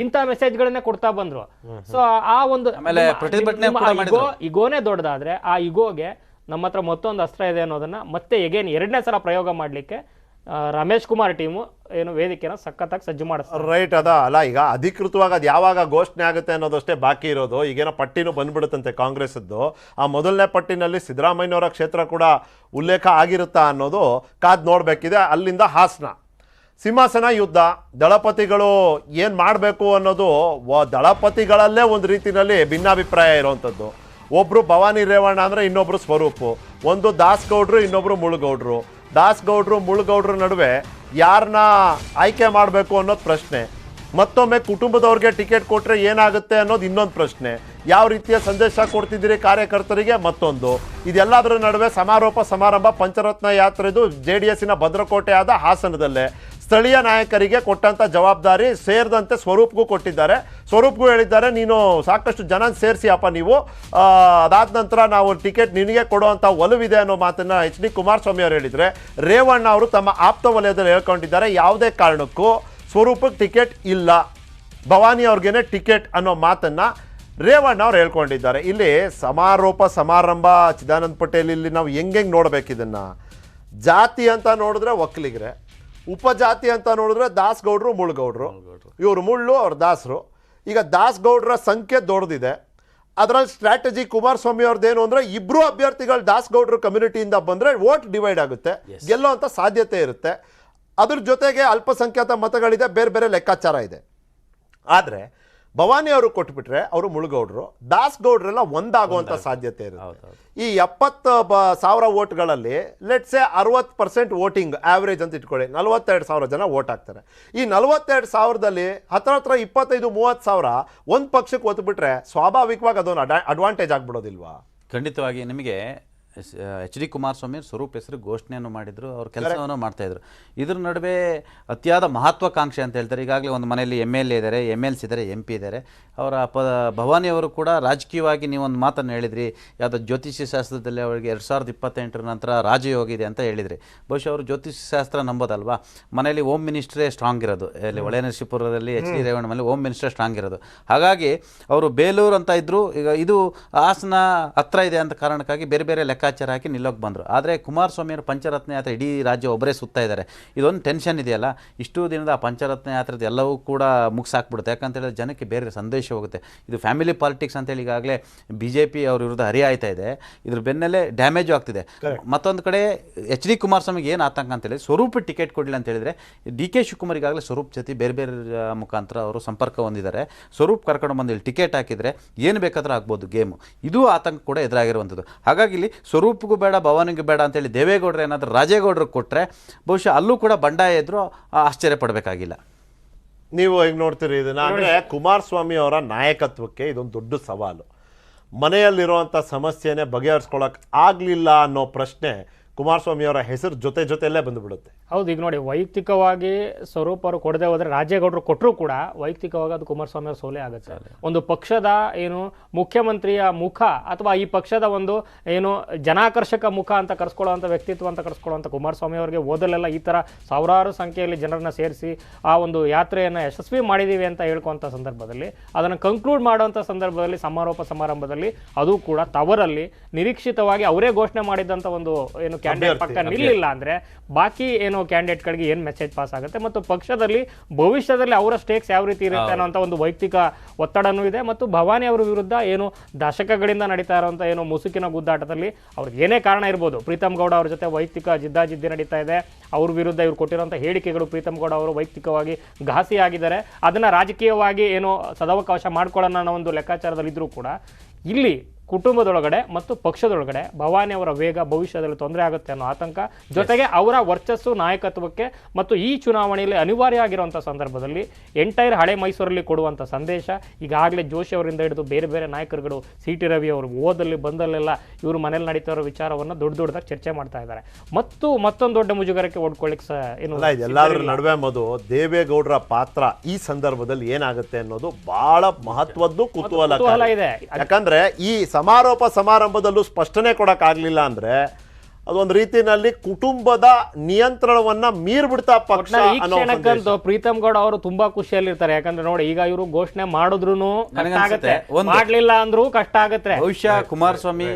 ಇಂಥ ಮೆಸೇಜ್ಗಳನ್ನೇ ಕೊಡ್ತಾ ಬಂದ್ರು. ಸೊ ಆ ಒಂದು ಇಗೋನೇ ದೊಡ್ಡದಾದ್ರೆ ಆ ಇಗೋಗೆ ನಮ್ಮ ಹತ್ರ ಮತ್ತೊಂದು ಅಸ್ತ್ರ ಇದೆ ಅನ್ನೋದನ್ನ ಮತ್ತೆ ಎಗೇನ್ 2ನೇ ಸಲ ಪ್ರಯೋಗ ಮಾಡ್ಲಿಕ್ಕೆ ರಮೇಶ್ ಕುಮಾರ್ ಟೀಮು ಏನು ವೇದಿಕೆನ ಸಖತ್ತಾಗಿ ಸಜ್ಜು ಮಾಡಿಸ್ತಾರೆ. ರೈಟ್. ಅಲ್ಲ, ಈಗ ಅಧಿಕೃತವಾಗಿ ಅದು ಯಾವಾಗ ಘೋಷಣೆ ಆಗುತ್ತೆ ಅನ್ನೋದಷ್ಟೇ ಬಾಕಿ ಇರೋದು. ಈಗೇನೋ ಪಟ್ಟಿನೂ ಬಂದ್ಬಿಡುತ್ತಂತೆ ಕಾಂಗ್ರೆಸ್ದ್ದು. ಆ ಮೊದಲನೇ ಪಟ್ಟಿನಲ್ಲಿ ಸಿದ್ದರಾಮಯ್ಯನವರ ಕ್ಷೇತ್ರ ಕೂಡ ಉಲ್ಲೇಖ ಆಗಿರುತ್ತಾ ಅನ್ನೋದು ಕಾದ್ ನೋಡ್ಬೇಕಿದೆ. ಅಲ್ಲಿಂದ ಹಾಸನ ಸಿಂಹಾಸನ ಯುದ್ಧ, ದಳಪತಿಗಳು ಏನು ಮಾಡಬೇಕು ಅನ್ನೋದು ದಳಪತಿಗಳಲ್ಲೇ ಒಂದು ರೀತಿಯಲ್ಲಿ ಭಿನ್ನಾಭಿಪ್ರಾಯ ಇರೋವಂಥದ್ದು. ಒಬ್ಬರು ಭವಾನಿ ರೇವಣ್ಣ ಅಂದರೆ ಇನ್ನೊಬ್ಬರು ಸ್ವರೂಪು, ಒಂದು ದಾಸ್ಗೌಡ್ರು, ಇನ್ನೊಬ್ಬರು ಮುಳುಗೌಡ್ರು. ದಾಸ್ಗೌಡ್ರು ಮುಳುಗೌಡ್ರ ನಡುವೆ ಯಾರನ್ನ ಆಯ್ಕೆ ಮಾಡಬೇಕು ಅನ್ನೋದು ಪ್ರಶ್ನೆ. ಮತ್ತೊಮ್ಮೆ ಕುಟುಂಬದವ್ರಿಗೆ ಟಿಕೆಟ್ ಕೊಟ್ಟರೆ ಏನಾಗುತ್ತೆ ಅನ್ನೋದು ಇನ್ನೊಂದು ಪ್ರಶ್ನೆ. ಯಾವ ರೀತಿಯ ಸಂದೇಶ ಕೊಡ್ತಿದ್ದೀರಿ ಕಾರ್ಯಕರ್ತರಿಗೆ ಮತ್ತೊಂದು. ಇದೆಲ್ಲದರ ನಡುವೆ ಸಮಾರೋಪ ಸಮಾರಂಭ ಪಂಚರತ್ನ ಯಾತ್ರೆದು JDSನ ಭದ್ರಕೋಟೆ ಆದ ಹಾಸನದಲ್ಲೇ ಸ್ಥಳೀಯ ನಾಯಕರಿಗೆ ಕೊಟ್ಟಂಥ ಜವಾಬ್ದಾರಿ ಸೇರಿದಂತೆ ಸ್ವರೂಪ್ಗೂ ಕೊಟ್ಟಿದ್ದಾರೆ. ಸ್ವರೂಪ್ಗೂ ಹೇಳಿದ್ದಾರೆ, ನೀನು ಸಾಕಷ್ಟು ಜನ ಸೇರಿಸಿಯಪ್ಪ ನೀವು, ಅದಾದ ನಂತರ ನಾವು ಟಿಕೆಟ್ ನಿನಗೆ ಕೊಡುವಂಥ ಒಲವಿದೆ ಅನ್ನೋ ಮಾತನ್ನು HD ಕುಮಾರಸ್ವಾಮಿ ಅವರು ಹೇಳಿದರೆ, ರೇವಣ್ಣ ಅವರು ತಮ್ಮ ಆಪ್ತ ವಲಯದಲ್ಲಿ ಹೇಳ್ಕೊಂಡಿದ್ದಾರೆ ಯಾವುದೇ ಕಾರಣಕ್ಕೂ ಸ್ವರೂಪಕ್ಕೆ ಟಿಕೆಟ್ ಇಲ್ಲ, ಭವಾನಿ ಅವ್ರಿಗೇನೆ ಟಿಕೆಟ್ ಅನ್ನೋ ಮಾತನ್ನು ರೇವಣ್ಣ ಅವ್ರು ಹೇಳ್ಕೊಂಡಿದ್ದಾರೆ. ಇಲ್ಲಿ ಸಮಾರೋಪ ಸಮಾರಂಭ ಚಿದಾನಂದ ಪಟೇಲ್ ಇಲ್ಲಿ ನಾವು ಹೆಂಗೆ ನೋಡ್ಬೇಕು ಇದನ್ನು? ಜಾತಿ ಅಂತ ನೋಡಿದ್ರೆ ಒಕ್ಕಲಿಗರೆ, ಉಪಜಾತಿ ಅಂತ ನೋಡಿದ್ರೆ ದಾಸ್ಗೌಡ್ರು ಮುಳುಗೌಡ್ರು. ಇವರು ಮುಳ್ಳು, ಅವ್ರು ದಾಸರು. ಈಗ ದಾಸ್ಗೌಡ್ರ ಸಂಖ್ಯೆ ದೊಡ್ಡದಿದೆ. ಅದರಲ್ಲಿ ಸ್ಟ್ರಾಟಜಿ ಕುಮಾರಸ್ವಾಮಿ ಅವ್ರದ್ದೇನು ಅಂದರೆ, ಇಬ್ಬರು ಅಭ್ಯರ್ಥಿಗಳು ದಾಸ್ಗೌಡ್ರ ಕಮ್ಯುನಿಟಿಯಿಂದ ಬಂದರೆ ವೋಟ್ ಡಿವೈಡ್ ಆಗುತ್ತೆ, ಗೆಲ್ಲೋವಂಥ ಸಾಧ್ಯತೆ ಇರುತ್ತೆ. ಅದ್ರ ಜೊತೆಗೆ ಅಲ್ಪಸಂಖ್ಯಾತ ಮತಗಳಿದೆ, ಬೇರೆ ಬೇರೆ ಲೆಕ್ಕಾಚಾರ ಇದೆ. ಆದರೆ ಭವಾನಿ ಅವರು ಕೊಟ್ಬಿಟ್ರೆ ಅವರು ಮುಳುಗೌಡರು, ದಾಸ್ ಗೌಡ್ರೆಲ್ಲ ಒಂದಾಗುವಂತ ಸಾಧ್ಯತೆ ಇರುತ್ತೆ. ಈ 70,000 ವೋಟ್ಗಳಲ್ಲಿ ಲೆಟ್ಸೆ 60% ವೋಟಿಂಗ್ ಆವರೇಜ್ ಅಂತ ಇಟ್ಕೊಳ್ಳಿ, 42,000 ಜನ ವೋಟ್ ಹಾಕ್ತಾರೆ. ಈ 42,000ದಲ್ಲಿ ಹತ್ರ 25-30 ಸಾವಿರ ಒಂದು ಪಕ್ಷಕ್ಕೆ ಒತ್ಬಿಟ್ರೆ ಸ್ವಾಭಾವಿಕವಾಗಿ ಅದೊಂದು ಅಡ್ವಾಂಟೇಜ್ ಆಗ್ಬಿಡೋದಿಲ್ವಾ? ಖಂಡಿತವಾಗಿ ನಿಮಗೆ ಎಚ್ ಡಿ ಕುಮಾರಸ್ವಾಮಿ ಸುರೂಪ್ ಹೆಸರು ಘೋಷಣೆಯನ್ನು ಮಾಡಿದ್ರು, ಅವ್ರ ಕೆಲಸವನ್ನು ಮಾಡ್ತಾಯಿದ್ರು. ಇದ್ರ ನಡುವೆ ಅತಿಯಾದ ಮಹತ್ವಾಕಾಂಕ್ಷೆ ಅಂತ ಹೇಳ್ತಾರೆ. ಈಗಾಗಲೇ ಒಂದು ಮನೆಯಲ್ಲಿ MLA ಇದ್ದಾರೆ, MLC ಇದ್ದಾರೆ, MP ಇದ್ದಾರೆ. ಅವರ ಭವಾನಿ ಅವರು ಕೂಡ ರಾಜಕೀಯವಾಗಿ ನೀವೊಂದು ಮಾತನ್ನು ಹೇಳಿದ್ರಿ, ಯಾವುದೋ ಜ್ಯೋತಿಷ್ಯ ಶಾಸ್ತ್ರದಲ್ಲಿ ಅವರಿಗೆ 2028 ನಂತರ ರಾಜಯೋಗ ಇದೆ ಅಂತ ಹೇಳಿದ್ರಿ. ಬಹುಶಃ ಅವರು ಜ್ಯೋತಿಷ್ಯ ಶಾಸ್ತ್ರ ನಂಬೋದಲ್ವಾ? ಮನೆಯಲ್ಲಿ ಹೋಮ್ ಮಿನಿಸ್ಟ್ರೇ ಸ್ಟ್ರಾಂಗ್ ಇರೋದು, ಇಲ್ಲಿ ಹೊಳೆನರಸೀಪುರದಲ್ಲಿ HD ರೇವಣ್ಣ ಮೇಲೆ ಹೋಮ್ ಮಿನಿಸ್ಟರ್ ಸ್ಟ್ರಾಂಗ್ ಇರೋದು. ಹಾಗಾಗಿ ಅವರು ಬೇಲೂರು ಅಂತ ಇದ್ದರು, ಈಗ ಇದು ಹಾಸನ ಹತ್ರ ಇದೆ ಅಂತ ಕಾರಣಕ್ಕಾಗಿ ಬೇರೆ ಬೇರೆ ಲೆಕ್ಕಾಚಾರ ಹಾಕಿ ನಿಲ್ಲೋಕೆ ಬಂದರು. ಆದರೆ ಕುಮಾರಸ್ವಾಮಿಯವರು ಪಂಚರತ್ನ ಯಾತ್ರೆ ಇಡೀ ರಾಜ್ಯ ಒಬ್ಬರೇ ಸುತ್ತಾ ಇದ್ದಾರೆ. ಇದೊಂದು ಟೆನ್ಷನ್ ಇದೆಯಲ್ಲ, ಇಷ್ಟು ದಿನದ ಪಂಚರತ್ನ ಯಾತ್ರೆದು ಎಲ್ಲವೂ ಕೂಡ ಮುಗಿಸಾಕ್ಬಿಡುತ್ತೆ. ಯಾಕಂತೇಳಿದ್ರೆ ಜನಕ್ಕೆ ಬೇರೆ ಸಂದೇಶ ಹೋಗುತ್ತೆ. ಇದು ಫ್ಯಾಮಿಲಿ ಪಾಲಿಟಿಕ್ಸ್ ಅಂತೇಳಿ ಈಗಾಗಲೇ BJP ಅವ್ರ ವಿರುದ್ಧ ಹರಿಯಾಯ್ತಾ ಇದೆ. ಇದ್ರ ಬೆನ್ನಲ್ಲೇ ಡ್ಯಾಮೇಜು ಆಗ್ತಿದೆ. ಮತ್ತೊಂದು ಕಡೆ ಎಚ್ ಡಿ ಕುಮಾರಸ್ವಾಮಿಗೆ ಏನು ಆತಂಕ ಅಂತೇಳಿ ಸ್ವರೂಪ್ ಟಿಕೆಟ್ ಕೊಡಲಿಲ್ಲ ಅಂತ ಹೇಳಿದರೆ DK ಶಿವಕುಮಾರ್ ಈಗಾಗಲೇ ಸ್ವರೂಪ್ ಜೊತೆ ಬೇರೆ ಬೇರೆ ಮುಖಾಂತರ ಅವರು ಸಂಪರ್ಕ ಹೊಂದಿದ್ದಾರೆ. ಸ್ವರೂಪ್ ಕರ್ಕೊಂಡು ಬಂದು ಇಲ್ಲಿ ಟಿಕೆಟ್ ಹಾಕಿದರೆ ಏನು ಬೇಕಾದರೂ ಆಗ್ಬೋದು ಗೇಮು. ಇದು ಆತಂಕ ಕೂಡ ಎದುರಾಗಿರುವಂಥದ್ದು. ಹಾಗಾಗಿ ಇಲ್ಲಿ ಸ್ವರೂಪ್ಗೂ ಬೇಡ ಭವಾನಿಗೂ ಬೇಡ ಅಂತೇಳಿ ದೇವೇಗೌಡರು ಏನಾದರೂ ರಾಜೇಗೌಡರಿಗೆ ಕೊಟ್ಟರೆ ಬಹುಶಃ ಅಲ್ಲೂ ಕೂಡ ಬಂಡಾಯ ಇದ್ರೂ ಆಶ್ಚರ್ಯ ಪಡಬೇಕಾಗಿಲ್ಲ. ನೀವು ಈಗ ನೋಡ್ತೀರಿ ಇದನ್ನ, ಅಂದರೆ ಕುಮಾರಸ್ವಾಮಿ ಅವರ ನಾಯಕತ್ವಕ್ಕೆ ಇದೊಂದು ದೊಡ್ಡ ಸವಾಲು. ಮನೆಯಲ್ಲಿರುವಂಥ ಸಮಸ್ಯೆನೇ ಬಗೆಹರಿಸ್ಕೊಳಕ್ ಆಗಲಿಲ್ಲ ಅನ್ನೋ ಪ್ರಶ್ನೆ ಕುಮಾರಸ್ವಾಮಿ ಅವರ ಹೆಸರು ಜೊತೆಯಲ್ಲೇ ಬಂದುಬಿಡುತ್ತೆ. ಹೌದು, ಈಗ ನೋಡಿ, ವೈಯಕ್ತಿಕವಾಗಿ ಸ್ವರೂಪ್ ಅವರು ಕೊಡದೆ ಹೋದರೆ ರಾಜೇಗೌಡರು ಕೊಟ್ಟರು ಕೂಡ ವೈಯಕ್ತಿಕವಾಗಿ ಅದು ಕುಮಾರಸ್ವಾಮಿ ಅವ್ರ ಸೋಲೆ ಆಗುತ್ತೆ. ಒಂದು ಪಕ್ಷದ ಏನು ಮುಖ್ಯಮಂತ್ರಿಯ ಮುಖ ಅಥವಾ ಈ ಪಕ್ಷದ ಒಂದು ಏನು ಜನಾಕರ್ಷಕ ಮುಖ ಅಂತ ಕರೆಸ್ಕೊಳ್ಳುವಂಥ ವ್ಯಕ್ತಿತ್ವ ಅಂತ ಕರೆಸ್ಕೊಳ್ಳುವಂಥ ಕುಮಾರಸ್ವಾಮಿ ಅವರಿಗೆ ಓದಲೆಲ್ಲ ಈ ಥರ ಸಾವಿರಾರು ಸಂಖ್ಯೆಯಲ್ಲಿ ಜನರನ್ನ ಸೇರಿಸಿ ಆ ಒಂದು ಯಾತ್ರೆಯನ್ನು ಯಶಸ್ವಿ ಮಾಡಿದ್ದೀವಿ ಅಂತ ಹೇಳ್ಕೊಂಥ ಸಂದರ್ಭದಲ್ಲಿ, ಅದನ್ನು ಕಂಕ್ಲೂಡ್ ಮಾಡುವಂಥ ಸಂದರ್ಭದಲ್ಲಿ, ಸಮಾರಂಭದಲ್ಲಿ ಅದು ಕೂಡ ತವರಲ್ಲಿ ನಿರೀಕ್ಷಿತವಾಗಿ ಅವರೇ ಘೋಷಣೆ ಮಾಡಿದಂಥ ಒಂದು ಏನು ಕ್ಯಾಂಡಿಡೇಟ್ ಪಕ್ಕ ನಿಲ್ಲಿಲ್ಲ ಅಂದ್ರೆ ಬಾಕಿ ಏನು ಕ್ಯಾಂಡಿಡೇಟ್ಗಳಿಗೆ ಏನು ಮೆಸೇಜ್ ಪಾಸ್ ಆಗುತ್ತೆ ಮತ್ತು ಪಕ್ಷದಲ್ಲಿ ಭವಿಷ್ಯದಲ್ಲಿ ಅವರ ಸ್ಟೇಕ್ಸ್ ಯಾವ ರೀತಿ ಇರುತ್ತೆ ಅನ್ನೋಂಥ ಒಂದು ವೈಯಕ್ತಿಕ ಒತ್ತಡನೂ ಇದೆ. ಮತ್ತು ಭವಾನಿ ಅವರ ವಿರುದ್ಧ ಏನು ದಶಕಗಳಿಂದ ನಡೀತಾ ಇರುವಂಥ ಏನು ಮುಸುಕಿನ ಗುದ್ದಾಟದಲ್ಲಿ ಅವ್ರಿಗೆ ಏನೇ ಕಾರಣ ಇರ್ಬೋದು, ಪ್ರೀತಮ್ ಗೌಡ ಅವ್ರ ಜೊತೆ ವೈಯಕ್ತಿಕ ಜಿದ್ದಾಜಿದ್ದಿ ನಡೀತಾ ಇದೆ. ಅವ್ರ ವಿರುದ್ಧ ಇವ್ರು ಕೊಟ್ಟಿರುವಂಥ ಹೇಳಿಕೆಗಳು ಪ್ರೀತಮ್ ಗೌಡ ಅವರು ವೈಯಕ್ತಿಕವಾಗಿ ಘಾಸಿ ಆಗಿದ್ದಾರೆ. ಅದನ್ನ ರಾಜಕೀಯವಾಗಿ ಏನು ಸದಾವಕಾಶ ಮಾಡ್ಕೊಳ್ಳೋಣ ಅನ್ನೋ ಒಂದು ಲೆಕ್ಕಾಚಾರದಲ್ಲಿ ಇದ್ರೂ ಕೂಡ ಇಲ್ಲಿ ಕುಟುಂಬದೊಳಗಡೆ ಮತ್ತು ಪಕ್ಷದೊಳಗಡೆ ಭವಾನಿ ಅವರ ವೇಗ ಭವಿಷ್ಯದಲ್ಲಿ ತೊಂದರೆ ಆಗುತ್ತೆ ಅನ್ನೋ ಆತಂಕ, ಜೊತೆಗೆ ಅವರ ವರ್ಚಸ್ಸು ನಾಯಕತ್ವಕ್ಕೆ ಮತ್ತು ಈ ಚುನಾವಣೆಯಲ್ಲಿ ಅನಿವಾರ್ಯ ಆಗಿರುವಂಥ ಸಂದರ್ಭದಲ್ಲಿ ಎಂಟೈರ್ ಹಳೆ ಮೈಸೂರಲ್ಲಿ ಕೊಡುವಂಥ ಸಂದೇಶ ಈಗಾಗಲೇ ಜೋಶಿ ಅವರಿಂದ ಹಿಡಿದು ಬೇರೆ ಬೇರೆ ನಾಯಕರುಗಳು, CT ರವಿ ಅವರು ಓದಲ್ಲಿ ಬಂದಲ್ಲೆಲ್ಲ ಇವರು ಮನೇಲಿ ನಡೀತಾ ಇರೋ ವಿಚಾರವನ್ನು ದೊಡ್ಡದಾಗಿ ಚರ್ಚೆ ಮಾಡ್ತಾ ಇದ್ದಾರೆ. ಮತ್ತೊಂದು ದೊಡ್ಡ ಮುಜುಗರಕ್ಕೆ ಓಡ್ಕೊಳ್ಳಿಕ್ಕೆ ಎಲ್ಲಾದ್ರ ನಡುವೆ ದೇವೇಗೌಡರ ಪಾತ್ರ ಈ ಸಂದರ್ಭದಲ್ಲಿ ಏನಾಗುತ್ತೆ ಅನ್ನೋದು ಬಹಳ ಮಹತ್ವದ್ದು ಕುತೂಹಲ ಇದೆ. ಯಾಕಂದ್ರೆ ಈ ಸಮಾರೋಪ ಸಮಾರಂಭದಲ್ಲೂ ಸ್ಪಷ್ಟನೆ ಕೊಡಕ್ಕಾಗ್ಲಿಲ್ಲ ಅಂದ್ರೆ ಅದೊಂದು ರೀತಿಯಲ್ಲಿ ಕುಟುಂಬದ ನಿಯಂತ್ರಣವನ್ನ ಮೀರ್ಬಿಡ್ತಾ ಪಕ್ಷ. ಪ್ರೀತಮ್ ಗೌಡ ಅವರು ತುಂಬಾ ಖುಷಿಯಲ್ಲಿರ್ತಾರೆ. ಯಾಕಂದ್ರೆ ನೋಡಿ, ಈಗ ಇವರು ಘೋಷಣೆ ಮಾಡಿದ್ರು ಮಾಡ್ಲಿಲ್ಲ ಅಂದ್ರೂ ಕಷ್ಟ ಆಗುತ್ತೆ. ಬಹುಶಃ ಕುಮಾರಸ್ವಾಮಿ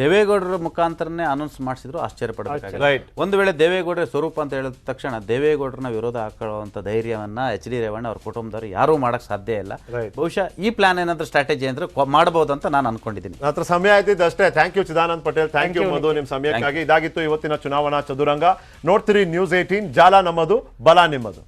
ದೇವೇಗೌಡರ ಮುಖಾಂತರನೇ ಅನೌನ್ಸ್ ಮಾಡಿಸಿದ್ರು ಆಶ್ಚರ್ಯ ಪಡಬೇಕಾಗಿದೆ. ಒಂದು ವೇಳೆ ದೇವೇಗೌಡರ ಸ್ವರೂಪ ಅಂತ ಹೇಳಿದ ತಕ್ಷಣ ದೇವೇಗೌಡರನ್ನ ವಿರೋಧ ಹಾಕೊಳ್ಳುವಂತ ಧೈರ್ಯವನ್ನ HD ರೇವಣ್ಣ ಅವ್ರ ಕುಟುಂಬದವರು ಯಾರೂ ಮಾಡಕ್ ಸಾಧ್ಯ ಇಲ್ಲ. ಬಹುಶಃ ಈ ಪ್ಲಾನ್ ಏನಾದ್ರೂ ಸ್ಟ್ರಾಟಜಿ ಅಂದ್ರೆ ಮಾಡಬಹುದು ಅಂತ ನಾನು ಅನ್ಕೊಂಡಿದ್ದೀನಿ. ಮಾತ್ರ ಸಮಯ ಆಯ್ತಿದ್ದು ಅಷ್ಟೇ. Thank you Chidanand Patel, thank you Madhu, ನಿಮ್ ಸಮಯಕ್ಕೆ. ಇದಾಗಿತ್ತು ಇವತ್ತಿನ ಚುನಾವಣಾ ಚದುರಂಗ. ನೋಡ್ತೀರಿ News 18, ಜಾಲ ನಮ್ಮದು, ಬಲ ನಿಮ್ಮದು.